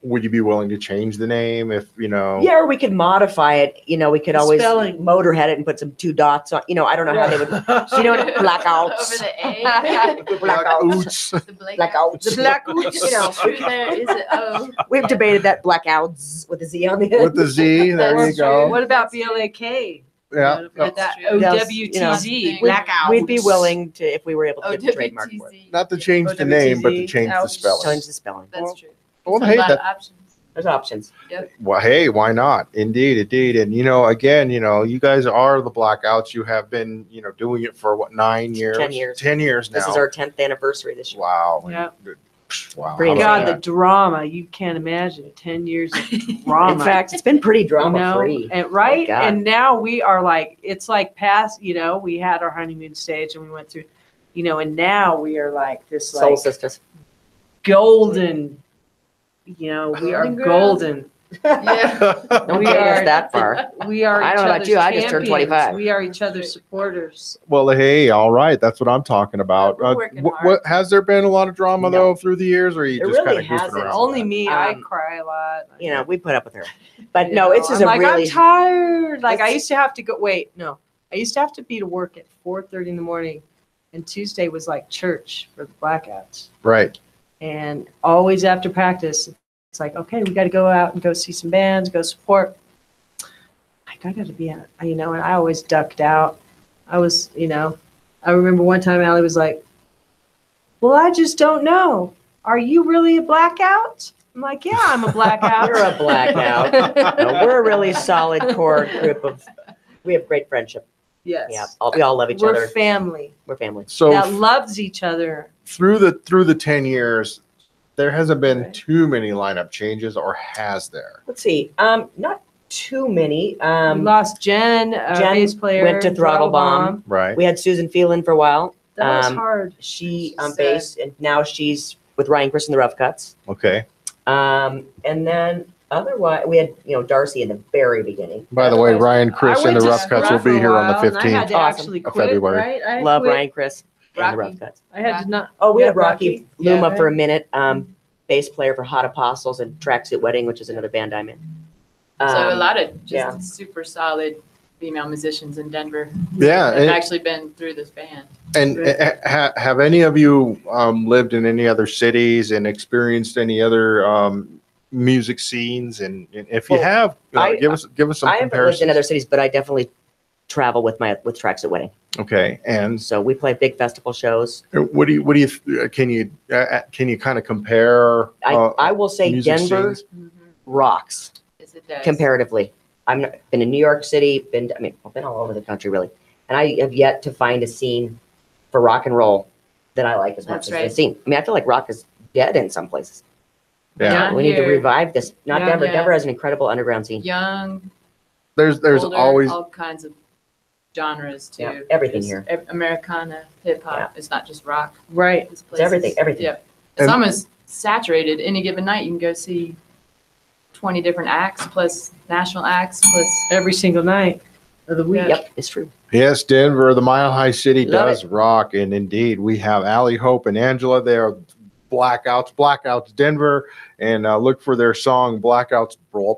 would you be willing to change the name if, you know? Yeah, or we could modify it. You know, we could The always spelling. Motorhead it and put some 2 dots on. You know, I don't know how they would. You know what? Blackouts. Over the A. Blackouts. The Blackouts. Blackouts. The Blackouts. You know, True there is it. Oh. we've debated that Blackouts with a Z on the end. With the Z, there That's you go. What about BLAK? Yeah. That That's true. OWTZ, You know, Blackout. We'd be willing to if we were able to Oh, get the trademark for it. WTZ. Not to change the name, but to change the Ouch. spelling. Change the spelling. That's true. Well, There's hey, a lot that- of options. There's options. Well, hey, why not? Indeed, indeed. And, you know, again, you know, you guys are the Blackouts. You have been, you know, doing it for what, 9 years? 10 years. 10 years now. This is our 10th anniversary this year. Wow. Yeah. Wow. Pretty How about God, the that? drama. You can't imagine 10 years of drama. In fact, it's been pretty you drama know, free. and right. God. And now we are like, it's like past, you know, we had our honeymoon stage and we went through, you know, and now we are like this Soul like Sisters. golden, you know, we are Golden girls. golden. Yeah. Don't We take are- us that far. We are I each don't know about other's you, I just turned champions. 25. We are each other's supporters. Well, hey, all right. That's what I'm talking about. We're working what hard. has there been a lot of drama No. though through the years, or are you There just really kind of goofing hasn't. around? Only with me, I Um, cry a lot. You know, we put up with her. But You no, know, it's just I'm a like, really I'm tired. Like I It's- used to have to go. Wait, no, I used to have to be to work at 4:30 in the morning, and Tuesday was like church for the Blackouts. that? Right. And always after practice, it's like, okay, we got to go out and go see some bands, go support. Like I got to be at, you know, and I always ducked out. I was, you know, I remember one time Allie was like, "Well, I just don't know. Are you really a Blackout?" I'm like, "Yeah, I'm a Blackout." You're a Blackout. No, we're a really solid core group of. We have great friendship. Yes. Yeah, we all love each We're other. family We're family. So that loves each other. through the 10 years, there hasn't been Right. too many lineup changes, or has there? Let's see. Not too many. We lost Jen, Jen bass player. went to Throttle Bomb. Right. We had Susan Phelan for a while. That was Um, hard. She She's bass, and now she's with Ryan Chris and the Rough Cuts. Okay. And then otherwise, we had Darcy in the very beginning. By the way, Otherwise, Ryan Chris I and went the to Rough Cuts will scrap for be a here on the while, and I had 15th. to Awesome. actually of quit, February. right? I had love quit. Ryan Chris and the Rough Rocky. Cuts. I had to not. Oh, we Yeah, had Rocky Yeah, Luma right. for a minute. Bass player for Hot Apostles and Tracksuit Wedding, which is another band I'm in. So a lot of just yeah. super solid female musicians in Denver. Yeah. I've And, actually been through this band. and have any of you lived in any other cities and experienced any other music scenes? And if you Well, have, give us some I haven't lived comparisons. in other cities, but I definitely travel with Tracksuit Wedding. Okay. And So we play big festival shows. what do you can you kind of compare? I will say music Denver scenes? rocks Yes, it does. comparatively. Been in New York City, I've been all over the country really. And I have yet to find a scene for rock and roll that I like as much That's as right. the scene. I feel like rock is dead in some places. Yeah. Yeah. We need to Here. revive this. Not Yeah. Denver. Yeah. Denver has an incredible underground scene. Young, There's older, always all kinds of genres too. Yeah, everything Just here. Americana, hip hop. It's not just rock. Right. This It's everything, is- everything. Yeah. It's And- almost saturated. Any given night, you can go see 20 different acts plus national acts plus. Every single night of the week. Yeah. Yep, it's true. Yes, Denver, the Mile High City Love does rock, and indeed, we have Allie, Hope, and Angela. They are Blackouts Denver, and look for their song Blackouts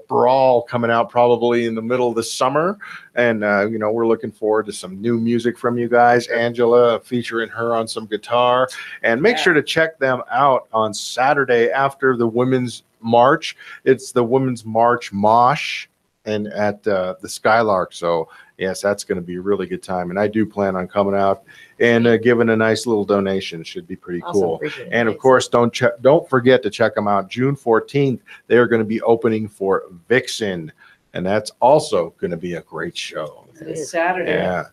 Brawl coming out probably in the middle of the summer. And we're looking forward to some new music from you guys. Angela featuring her on some guitar, and make sure to check them out on Saturday after the Women's March. It's the Women's March Mosh, and at the Skylark. So yes, that's going to be a really good time. And I do plan on coming out and giving a nice little donation. Should be pretty Awesome. cool. Appreciate it. And of Thanks. course, don't forget to check them out. June 14th, they are going to be opening for Vixen, and that's also going to be a great show. It's Saturday. Yeah.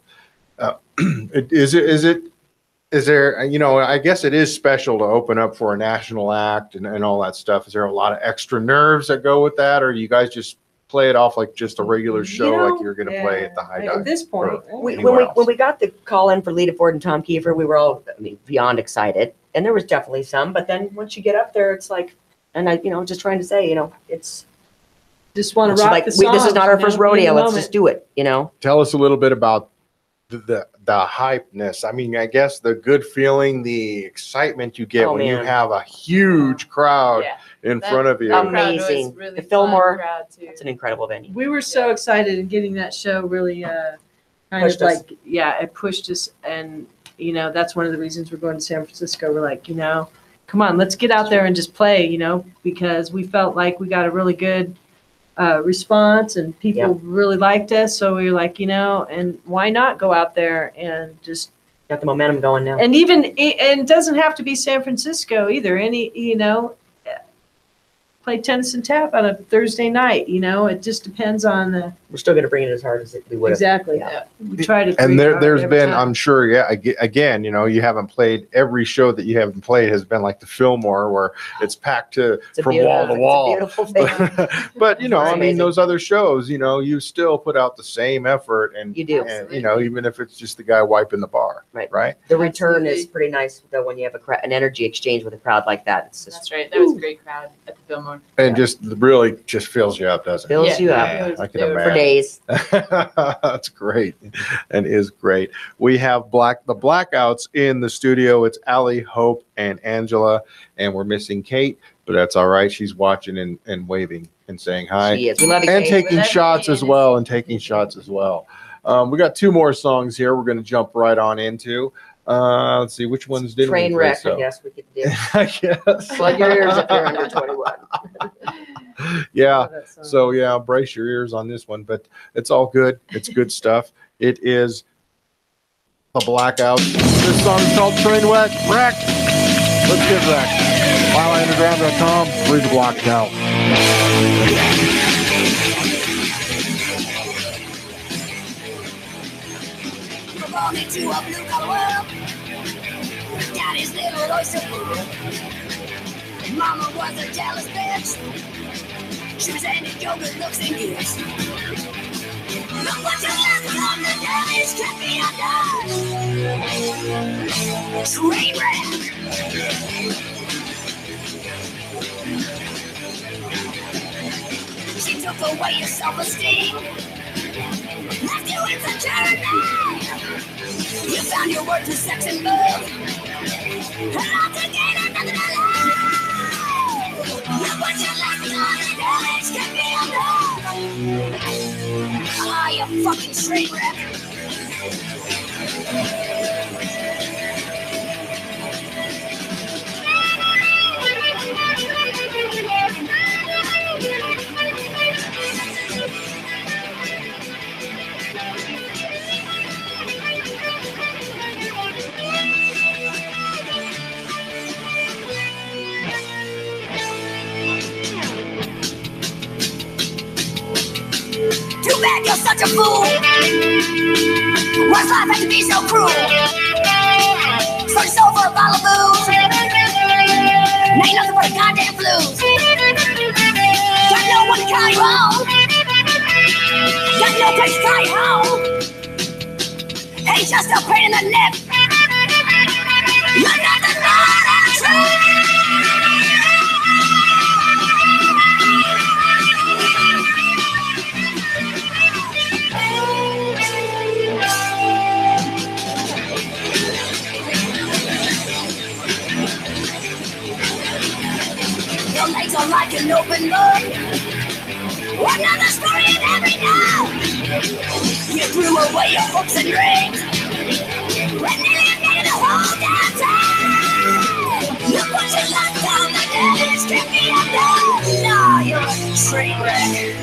Is there, I guess it is special to open up for a national act and all that stuff. Is there a lot of extra nerves that go with that, or you guys just play it off like just a regular show, like you're going to play at the High Dive? At this point, When anywhere else. we got the call in for Lita Ford and Tom Kiefer, we were all beyond excited. And there was definitely some, but then once you get up there, it's like, and I, just trying to say, it's Just want it's to rock like the songs. this is not our first be in the rodeo. Let's moment. just do it. Tell us a little bit about the hypeness. I mean, I guess the good feeling, the excitement you get Oh, when you man. have a huge crowd Yeah. in That- front of you. that crowd was Amazing. really The fun Fillmore, crowd, too. It's an incredible venue. We were so excited in getting that show really kind Pushed of us. like, it pushed us. And, that's one of the reasons we're going to San Francisco. We're like, come on, let's get out there and just play, because we felt like we got a really good response and people really liked us. So we were like, and why not go out there and just, Got the momentum going now. and even, and it doesn't have to be San Francisco either. Play tennis and tap on a Thursday night, it just depends on the, We're still going to bring it as hard as we would. exactly. Yeah. We try to. And bring it hard there's every been, time. I'm sure, again, you haven't played every show that you haven't played has been like the Fillmore where it's packed to It's a from beautiful, wall to it's a wall. beautiful thing. But I mean, amazing. those other shows, you still put out the same effort, and You do. and even if it's just the guy wiping the bar, Right. right? The return is Absolutely. pretty nice though when you have an energy exchange with a crowd like that. It's just That's right. That was a great crowd at the Fillmore. And just really just fills you up, doesn't it? fills you up Yeah, It was- I can they were for imagine. days. That's great and is great. We have the Blackouts in the studio. It's Allie, Hope, and Angela, and we're missing Kate, but that's all right. She's watching and waving and saying hi. She is. We love you, And Kate. taking Without shots as Kate. well, and taking shots as well. We got 2 more songs here. We're going to jump right on into. Let's see which ones did Train we play, wreck, so. I guess we could do. I guess. Plug your ears if you're under 21. Yeah. Love that song. So yeah, brace your ears on this one, but it's all good. It's good stuff. It is the Blackouts. This song is called Train Wreck. Let's get wrecked. MileUnderground.com. Freeza Block Join. We're born into a blue collar world. Daddy's little oyster pool. Mama was a jealous bitch. She resented your good looks and gifts. Look what you left on the damage kept me undone. Train wreck. She took away your self-esteem. Left you insecure now. You found your worth in sex and love. And altogether nothing alive. Look what you left on the damage kept me undone. Ah, you fucking train wreck. Too bad you're such a fool. Why's life have to be so cruel? Search over a bottle of booze. Ain't nothing but a goddamn blues. Got no one to call you home. Got no place to call you home. Ain't just a pain in the neck. You're nothing but a train. Your legs are like an open book. Another story in every note. You threw away your hooks and rings. And now you're getting a whole damn time. Look what you left on the damage kept me undone. No, you're a train wreck.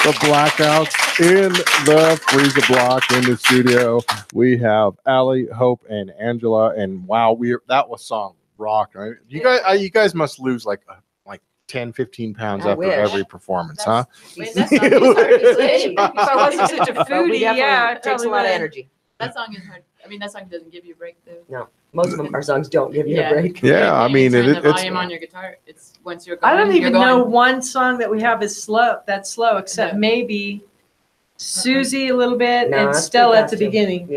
The Blackouts in the Freeza Block in the studio. We have Allie, Hope, and Angela. And wow, that was song rock. Right? You guys must lose like 10, 15 pounds I after wish. every performance, huh? Wait, that song is hard to sing. If I wasn't such a But we foodie, definitely- yeah, it takes a lot of energy. That song is hard. I mean, that song doesn't give you a break though. Most of them, our songs don't give you a break. Yeah, I mean, turn the it's volume on your guitar. It's once you're going. I don't even you're know going. one song that we have is slow. That's slow, except No. maybe Susie a little bit No, and that's Stella pretty at the fast, too. beginning.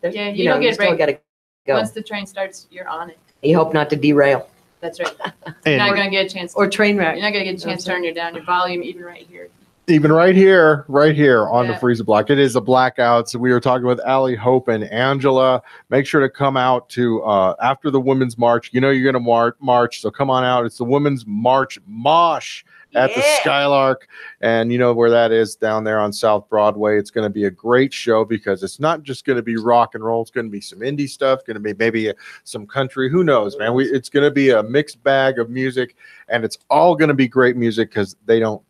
Yeah. Yeah, you don't get a still break. gotta go. Once the train starts, you're on it. You hope not to derail. That's right. You're not And gonna get a chance. Or train You're wreck. not gonna get a chance to turn down your volume, even right here. even right here on the Yeah. Freeza Block, it is the Blackouts. We were talking with Allie, Hope, and Angela. Make sure to come out to after the Women's March. You know you're going to march, so come on out. It's the Women's March Mosh at the Skylark, and you know where that is, down there on South Broadway. It's going to be a great show because it's not just going to be rock and roll. It's going to be some indie stuff, going to be maybe some country. Who knows, man? It's going to be a mixed bag of music, and it's all going to be great music because they don't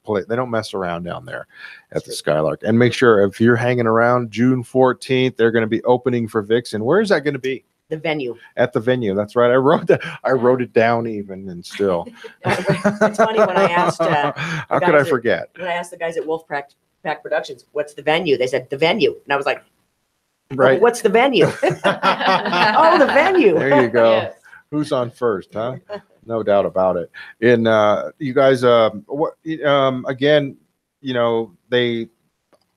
mess around down there at the Skylark. And make sure if you're hanging around June 14th, they're going to be opening for Vixen. Where is that going to be? The venue. At the venue. That's right. I wrote it down even, and still. It's funny when I asked. How could I forget? When I asked the guys at Wolfpack Productions, "What's the venue?" They said, "The venue," and I was like, Right. What's the venue?" Oh, the venue. There you go. Yes. Who's on first, huh? No doubt about it. And you guys, again, you know,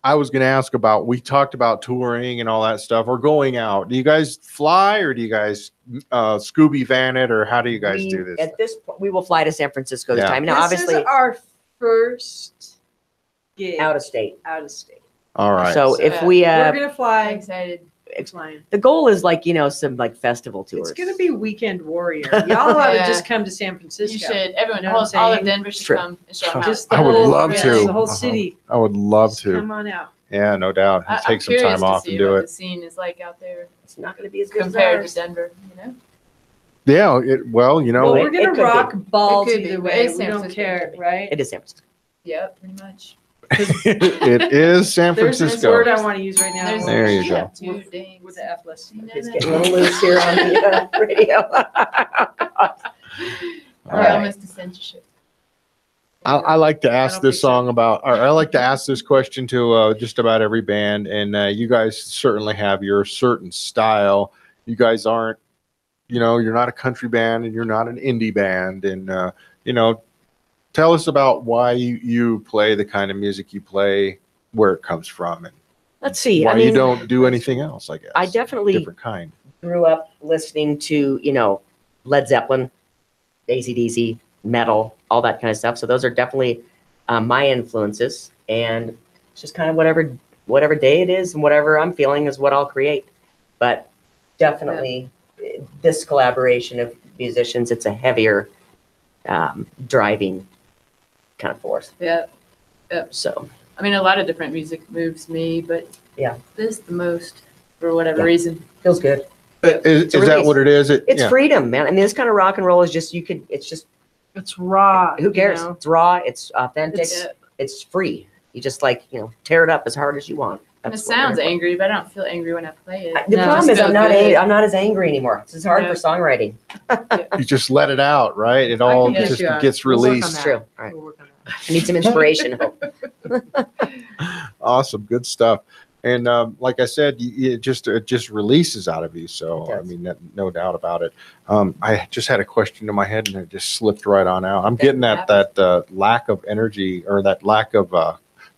I was going to ask about, we talked about touring and all that stuff, or going out. Do you guys fly, or do you guys Scooby van it, or how do you guys do this? At this point, we will fly to San Francisco this Yeah. time. Now, This obviously, is our first gig out of state. Out of state. All right. So if we, We're gonna I'm fly. excited. Flying. the goal is like, you know, some like festival tours. It's gonna be Weekend Warrior. Y'all ought to Yeah. just come to San Francisco. You should. Everyone, You know what I'm all of saying? Denver should True. come and show them Just out. the I would whole- love yes, to. The whole Uh-huh. city. I would love Just to. come on out. Yeah, no doubt. I'm Take some curious time to off see and do what it. the scene is like out there It's not going to be as good compared as to ours. Denver. You know. Yeah, well, you know, Well, it- we're it gonna could be. rock balls It could be, either but way. it's We San don't Francisco. care, right? It is San Francisco. Yeah, pretty much. it is San There's this Francisco. word I want to use right now. There's There you yeah, go. two things. With the F list. It's getting a little loose here on the radio. All We're right. almost to censorship. I like to ask don't this think so. song about, or I like to ask this question to just about every band, and you guys certainly have your certain style. You guys aren't, you know, you're not a country band, and you're not an indie band, and you know, tell us about why you play the kind of music you play, where it comes from, and Let's see. why I mean, you don't do anything else. I guess I definitely different kind. grew up listening to, you know, Led Zeppelin, AC/DC, metal, all that kind of stuff. So those are definitely my influences, and it's just kind of whatever day it is and whatever I'm feeling is what I'll create. But definitely this collaboration of musicians, it's a heavier driving kind of force. Yeah. So I mean, a lot of different music moves me, but Yeah. this the most for whatever Yeah. reason. feels good. Is that release. what it is? It's Yeah. freedom, man. I mean, this kind of rock and roll is just, it's just, It's raw. who cares? You know? It's raw. It's authentic. It's- It's free. You just like, you know, tear it up as hard as you want. It That's what sounds we're- angry, but I don't feel angry when I play it. The No, problem Just is I'm feel not good. I'm not as angry anymore. It's as hard Yeah. for songwriting. You just let it out, right? It I all can get just you on. gets We'll work on released. that. True. All right. We'll work on that. I need some inspiration. Awesome, good stuff. And like I said, it just releases out of you. So It I does. mean, no doubt about it. I just had a question in my head, and it just slipped right on out. I'm getting at that lack of energy, or that lack of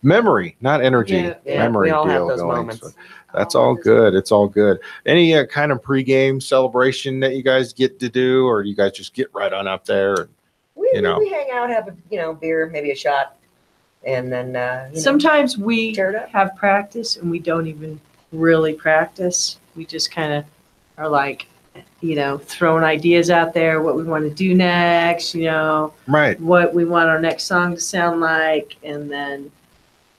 memory, not energy, Yeah. Yeah, memory we all have deal those going. moments. So that's all good. It's all good. Any kind of pregame celebration that you guys get to do, or you guys just get right on up there? We You know. we hang out, have a beer, maybe a shot, and then Sometimes we tear it up. have practice and we don't even really practice. We just kind of are like, throwing ideas out there, what we want to do next, Right. what we want our next song to sound like. And then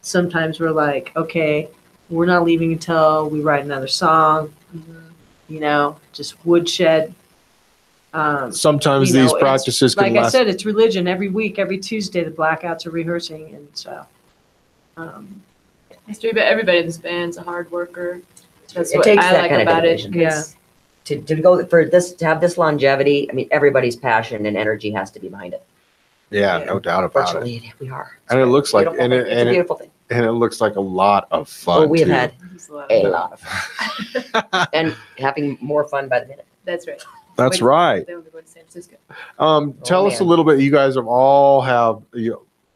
sometimes we're like, okay, we're not leaving until we write another song, just woodshed. Sometimes You know, these it's- practices can Like I last. said, it's religion. Every week, every Tuesday, the Blackouts are rehearsing. And so, It's true, but everybody in this band's a hard worker. That's It what takes I that like kind of about it. dedication. 'Cause to go for this, to have this longevity. I mean, everybody's passion and energy has to be behind it. Yeah, no doubt about it. Fortunately, we are. And it looks like, Beautiful and thing. it, It's and a it, beautiful thing. and it looks like a lot of fun. Well, we have too. had He's a lot. a lot of fun. And having more fun by the minute. That's right. That's Wait, right. Then we're going to San Francisco. Tell us a man. little bit. You guys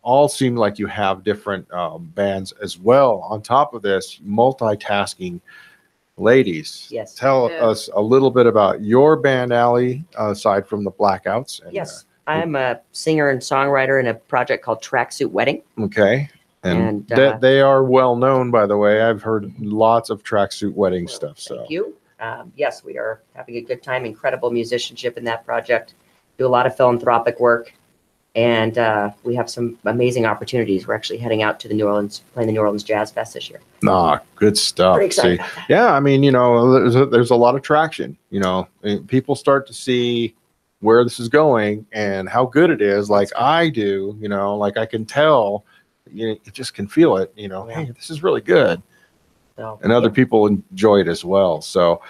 all seem like you have different bands as well. On top of this, multitasking ladies. Yes. Tell Yeah. us a little bit about your band, Allie, aside from the Blackouts. And, Yes. I'm a singer and songwriter in a project called Tracksuit Wedding. Okay. And, And, they are well known, by the way. I've heard lots of Tracksuit Wedding stuff. So Thank you. Yes, we are having a good time. Incredible musicianship in that project. Do a lot of philanthropic work. And we have some amazing opportunities. We're actually heading out to the New Orleans, playing the New Orleans Jazz Fest this year. good stuff. Pretty excited See, about that. yeah, I mean, there's a lot of traction. And people start to see where this is going and how good it is. Like I do, like I can tell, you just can feel it. Hey, this is really good. So, And other people enjoy it as well. So,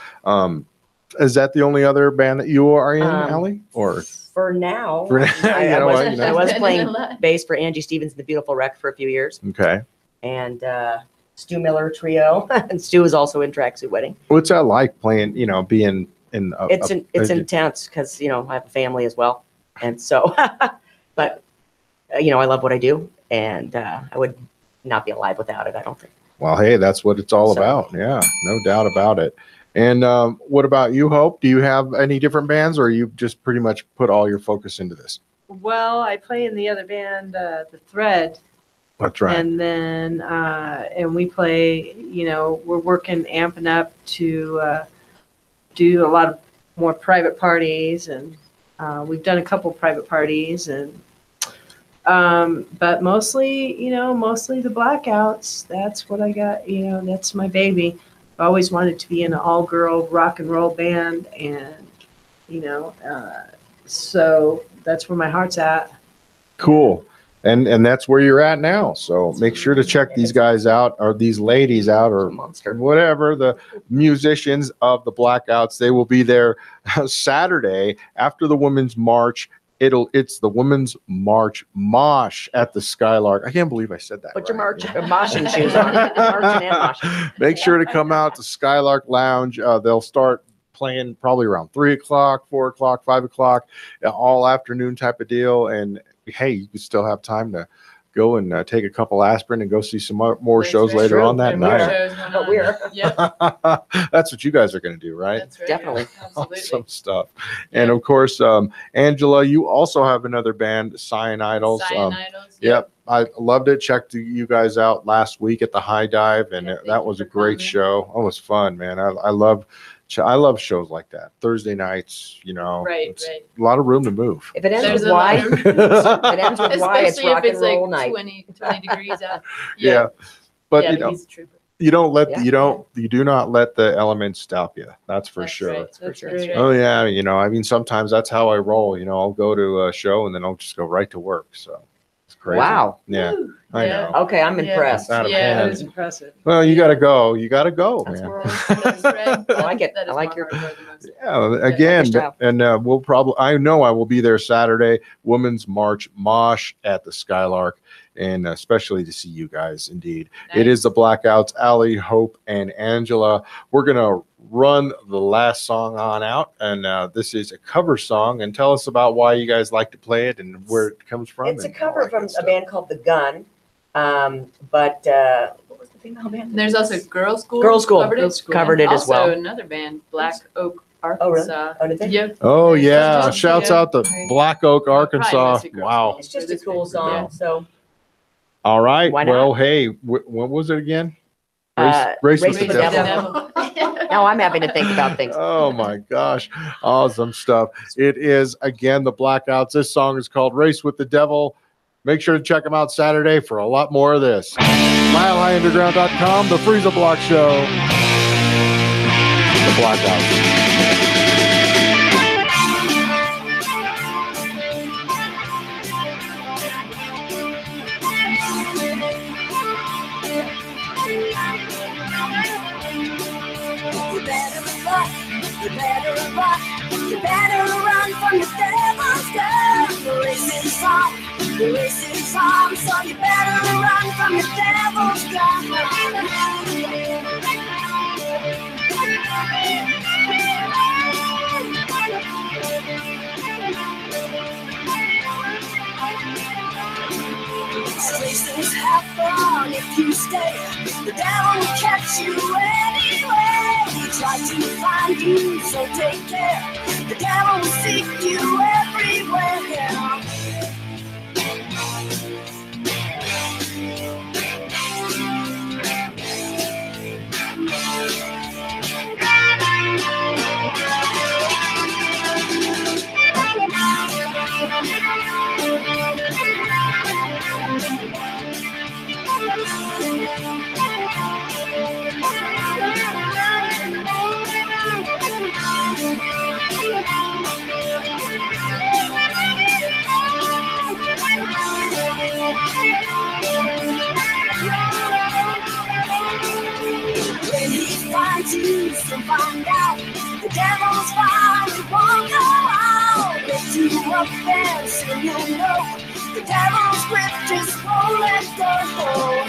is that the only other band that you are in, Allie? Or for now, For now, I was playing A lot. bass for Angie Stevens and the Beautiful Wreck for a few years. okay, And Stu Miller Trio. And Stu is also in Tracksuit Wedding. what's that like playing? Being in It's intense because, I have a family as well. And so, but, I love what I do. And I would not be alive without it, I don't think. Well, hey, that's what it's all So- about. Yeah, no doubt about it. And what about you, Hope? Do you have any different bands, or you just pretty much put all your focus into this? Well, I play in the other band, The Thread. That's right. And then, and we play, we're working, amping up to do a lot of more private parties. And we've done a couple private parties. And, but mostly the Blackouts. That's what I got, that's my baby. I always wanted to be in an all-girl rock and roll band. And, so that's where my heart's at. Cool. And that's where you're at now. So make sure to check these guys out, or these ladies out, or Monster. whatever, the musicians of the Blackouts. They will be there Saturday after the Women's March. It's the Women's March Mosh at the Skylark. I can't believe I said that. Put your right. moshing shoes on. Marching and moshing. Make sure to come out to Skylark Lounge. They'll start playing probably around 3 o'clock, 4 o'clock, 5 o'clock, all afternoon type of deal. And hey, you can still have time to go and take a couple asprin and go see some more shows later true. on that And more night. shows going But on. we're Yep, That's what you guys are going to do, right? that's right. Definitely. Absolutely. Awesome stuff. And of course, Angela, you also have another band, Cyanidals. Cyanidals. Yep, I loved it. Checked you guys out last week at the High Dive, and Yeah, thank that you was a for great coming. show. It was fun, man. I love shows like that. Thursday nights, Right, it's right. a lot of room to move. If it ends There's with a Y, lot if of- it ends with Y, it's Especially rock if it's and roll like night. 20 degrees out. Yeah, but yeah, he's a trooper. you don't let Yeah. you do not let the elements stop you. That's for That's sure. right, For that's sure. right. Oh yeah, I mean sometimes that's how I roll. I'll go to a show and then I'll just go right to work. So it's crazy. Wow. Yeah, Woo. I Yeah. know. Okay, I'm Yeah. impressed. Out of Yeah. That hand. is impressive. Well, you gotta go. You gotta go, That's man. where That's right. I like it. That is I like my your- heart the most. Yeah, again, style. and we'll probably. I know I will be there Saturday, Women's March Mosh at the Skylark, and especially to see you guys. Indeed, it is the Blackouts, Allie, Hope, and Angela. We're gonna run the last song on out, and this is a cover song. And tell us about why you guys like to play it and where it comes from. It's a and all cover that from good a stuff. band called The Gun. But what was the female band? And there's also Girls School. Girls School covered it, Girls School. covered it and as well. Also another band, Black Oak, Oh, really? Arkansas. Oh, did they? Yep. Oh There's yeah! just- Shouts yeah. out to Black Oak, Probably Arkansas. mostly Girls Wow! School. It's just For a this cool band. song. Yeah. So All right. Why not? Well, hey, what was it again? Race Race with the with the devil. now I'm having to think about things. Oh my gosh. Awesome stuff. It is again the Blackouts. This song is called Race with the Devil. Make sure to check them out Saturday for a lot more of this. MileHighUnderground.com, the Freeza Block Show. The Blackouts. You better run, you better run, you better run from the devil's gun. The racing song, the racing song, so you better run from the devil's Things happen if you stay. The devil will catch you anyway. He tries to find you, so take care. The devil will seek you everywhere. When he finds you, so find out the devil's fine, he won't go out. Lift you up there so you'll know the devil's grip just won't let go.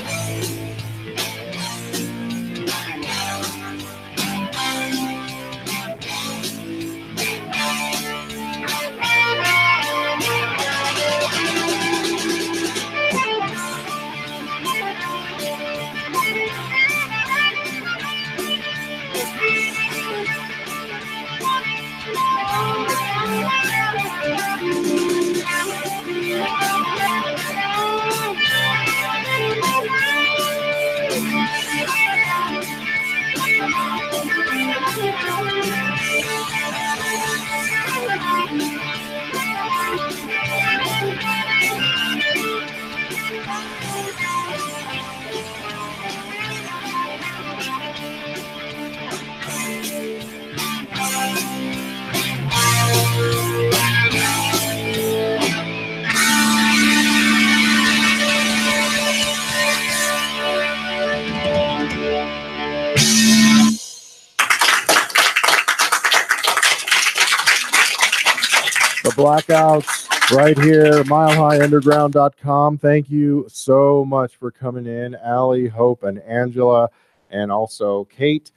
The Blackouts right here, milehighunderground.com. Thank you so much for coming in, Allie, Hope, and Angela, and also Kate,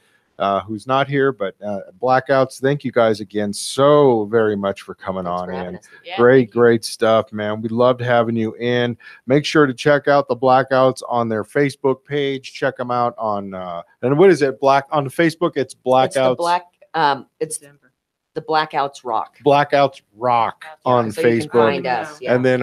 who's not here, but Blackouts. Thank you guys again so very much for coming Thanks on for having in. us. Yeah, Great stuff, man. We loved having you in. Make sure to check out the Blackouts on their Facebook page. Check them out on and what is it? On Facebook, it's Blackouts. It's the Blackouts Rock. Blackouts Rock on So you can Facebook. find us. Yeah. And then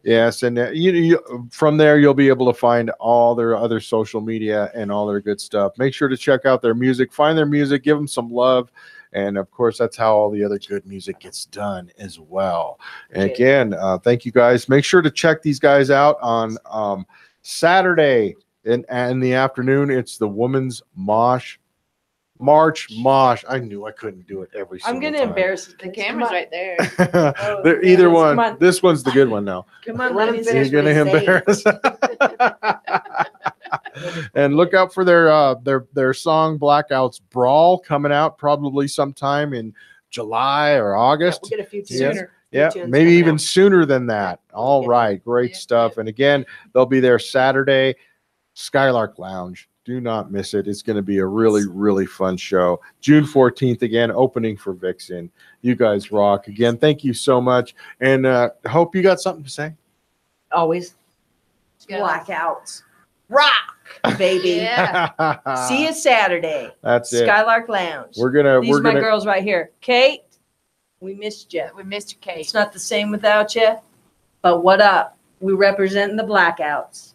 yes, and you from there you'll be able to find all their other social media and all their good stuff. Make sure to check out their music, find their music, give them some love, and of course that's how all the other good music gets done as well. And again, thank you guys. Make sure to check these guys out on Saturday in the afternoon. It's the Women's March. I knew I couldn't do it every single I'm going to time. embarrass you. the camera's right there. They're either Come one. on. This one's the good one now. Come on, Let him ladies. finish. You're gonna what embarrass. And look out for their song Blackouts Brawl coming out probably sometime in July or August. We'll get a few tunes. Yes. Sooner. Yeah, tunes maybe coming even out. sooner than that. Yeah. All Yeah. right, great Yeah. stuff. And again, they'll be there Saturday, Skylark Lounge. Do not miss it. It's going to be a really fun show. June 14th, again, opening for Vixen. You guys rock. Again, thank you so much. And Hope, you got something to say? Always. Blackouts. Rock, baby. Yeah. See you Saturday. That's it. Skylark Lounge. We're gonna These are my girls right here. Kate, we missed you. We missed you, Kate. It's not the same without you, but what up? We representing the Blackouts.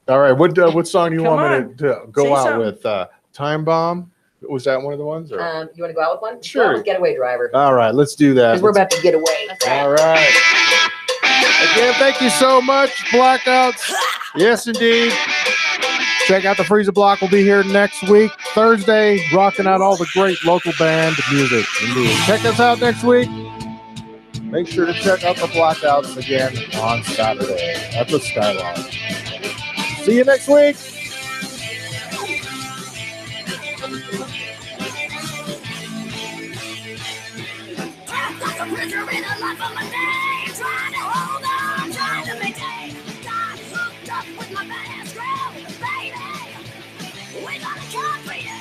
All right. What song do you Come want me to go Say out something. with? Time Bomb? Was that one of the ones? Or? You want to go out with one? Sure. Go out with Getaway Driver. All right, let's do that. Because we're about to get away. That's right. All right. Again, thank you so much, Blackouts. Yes, indeed. Check out the Freeza Block. We'll be here next week, Thursday, rocking out all the great local band music. Indeed. Check us out next week. Make sure to check out the Blackouts again on Saturday at the Skylark. See you next week. Like a prisoner in a life of my days. trying to hold on, trying to maintain. Got hooked up with my badass girl, baby. We gotta come for you.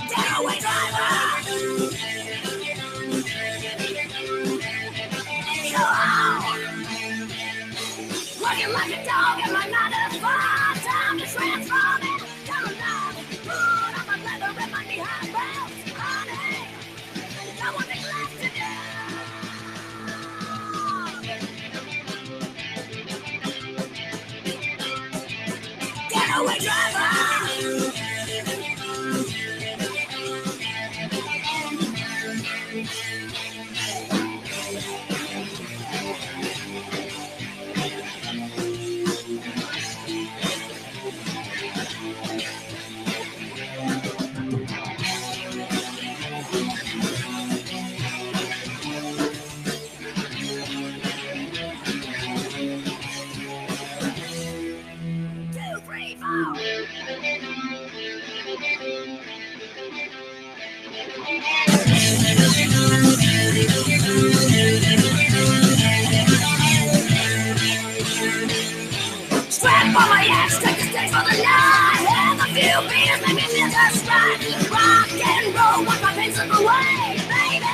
Getaway driver. Working like a dog in my 9 to 5. Time to transform it. Come alive. Put on my leather and my knee-high boots. Honey, got one thing left to do. Getaway driver. Strap on my ass, take a stage for the night. Have a few beers, make me feel just right. Rock and roll, watch my pain slip away, baby.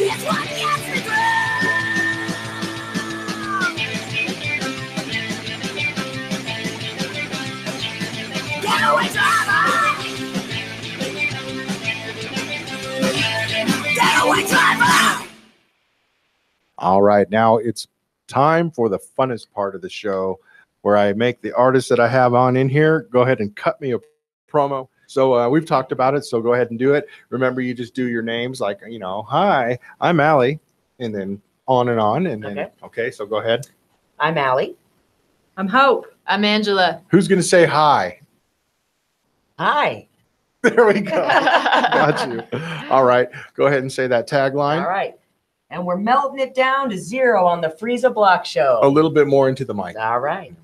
It's what gets me through. Getaway driver. Getaway driver. All right, now it's time for the funnest part of the show where I make the artists that I have on in here go ahead and cut me a promo. So we've talked about it, so go ahead and do it. Remember, you just do your names like, you know, hi, I'm Allie, and then on, and then, okay, so go ahead. I'm Allie. I'm Hope. I'm Angela. Who's going to say hi? Hi. There we go. Got you. All right, go ahead and say that tagline. All right. And we're melting it down to 0 on the Freeza Block Show. A little bit more into the mic. All right.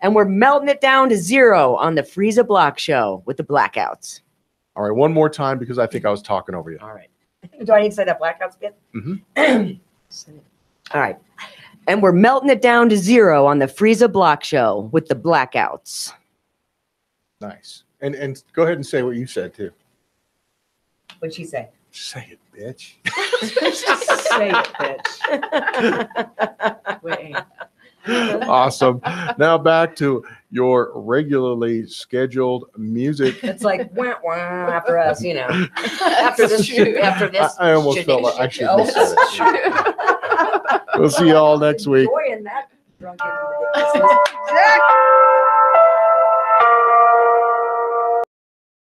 And we're melting it down to 0 on the Freeza Block Show with the Blackouts. All right, one more time because I think I was talking over you. All right. Do I need to say that Blackouts bit? Mm-hmm. All right. And we're melting it down to 0 on the Freeza Block Show with the Blackouts. Nice. And go ahead and say what you said too. What'd she say? Say it, bitch. Say it, bitch. Wait. Awesome. Now back to your regularly scheduled music. It's like wah, wah, after us, you know. After this, I almost felt like I should have said it. We'll see you all next week. Enjoying that drunken ridiculousness.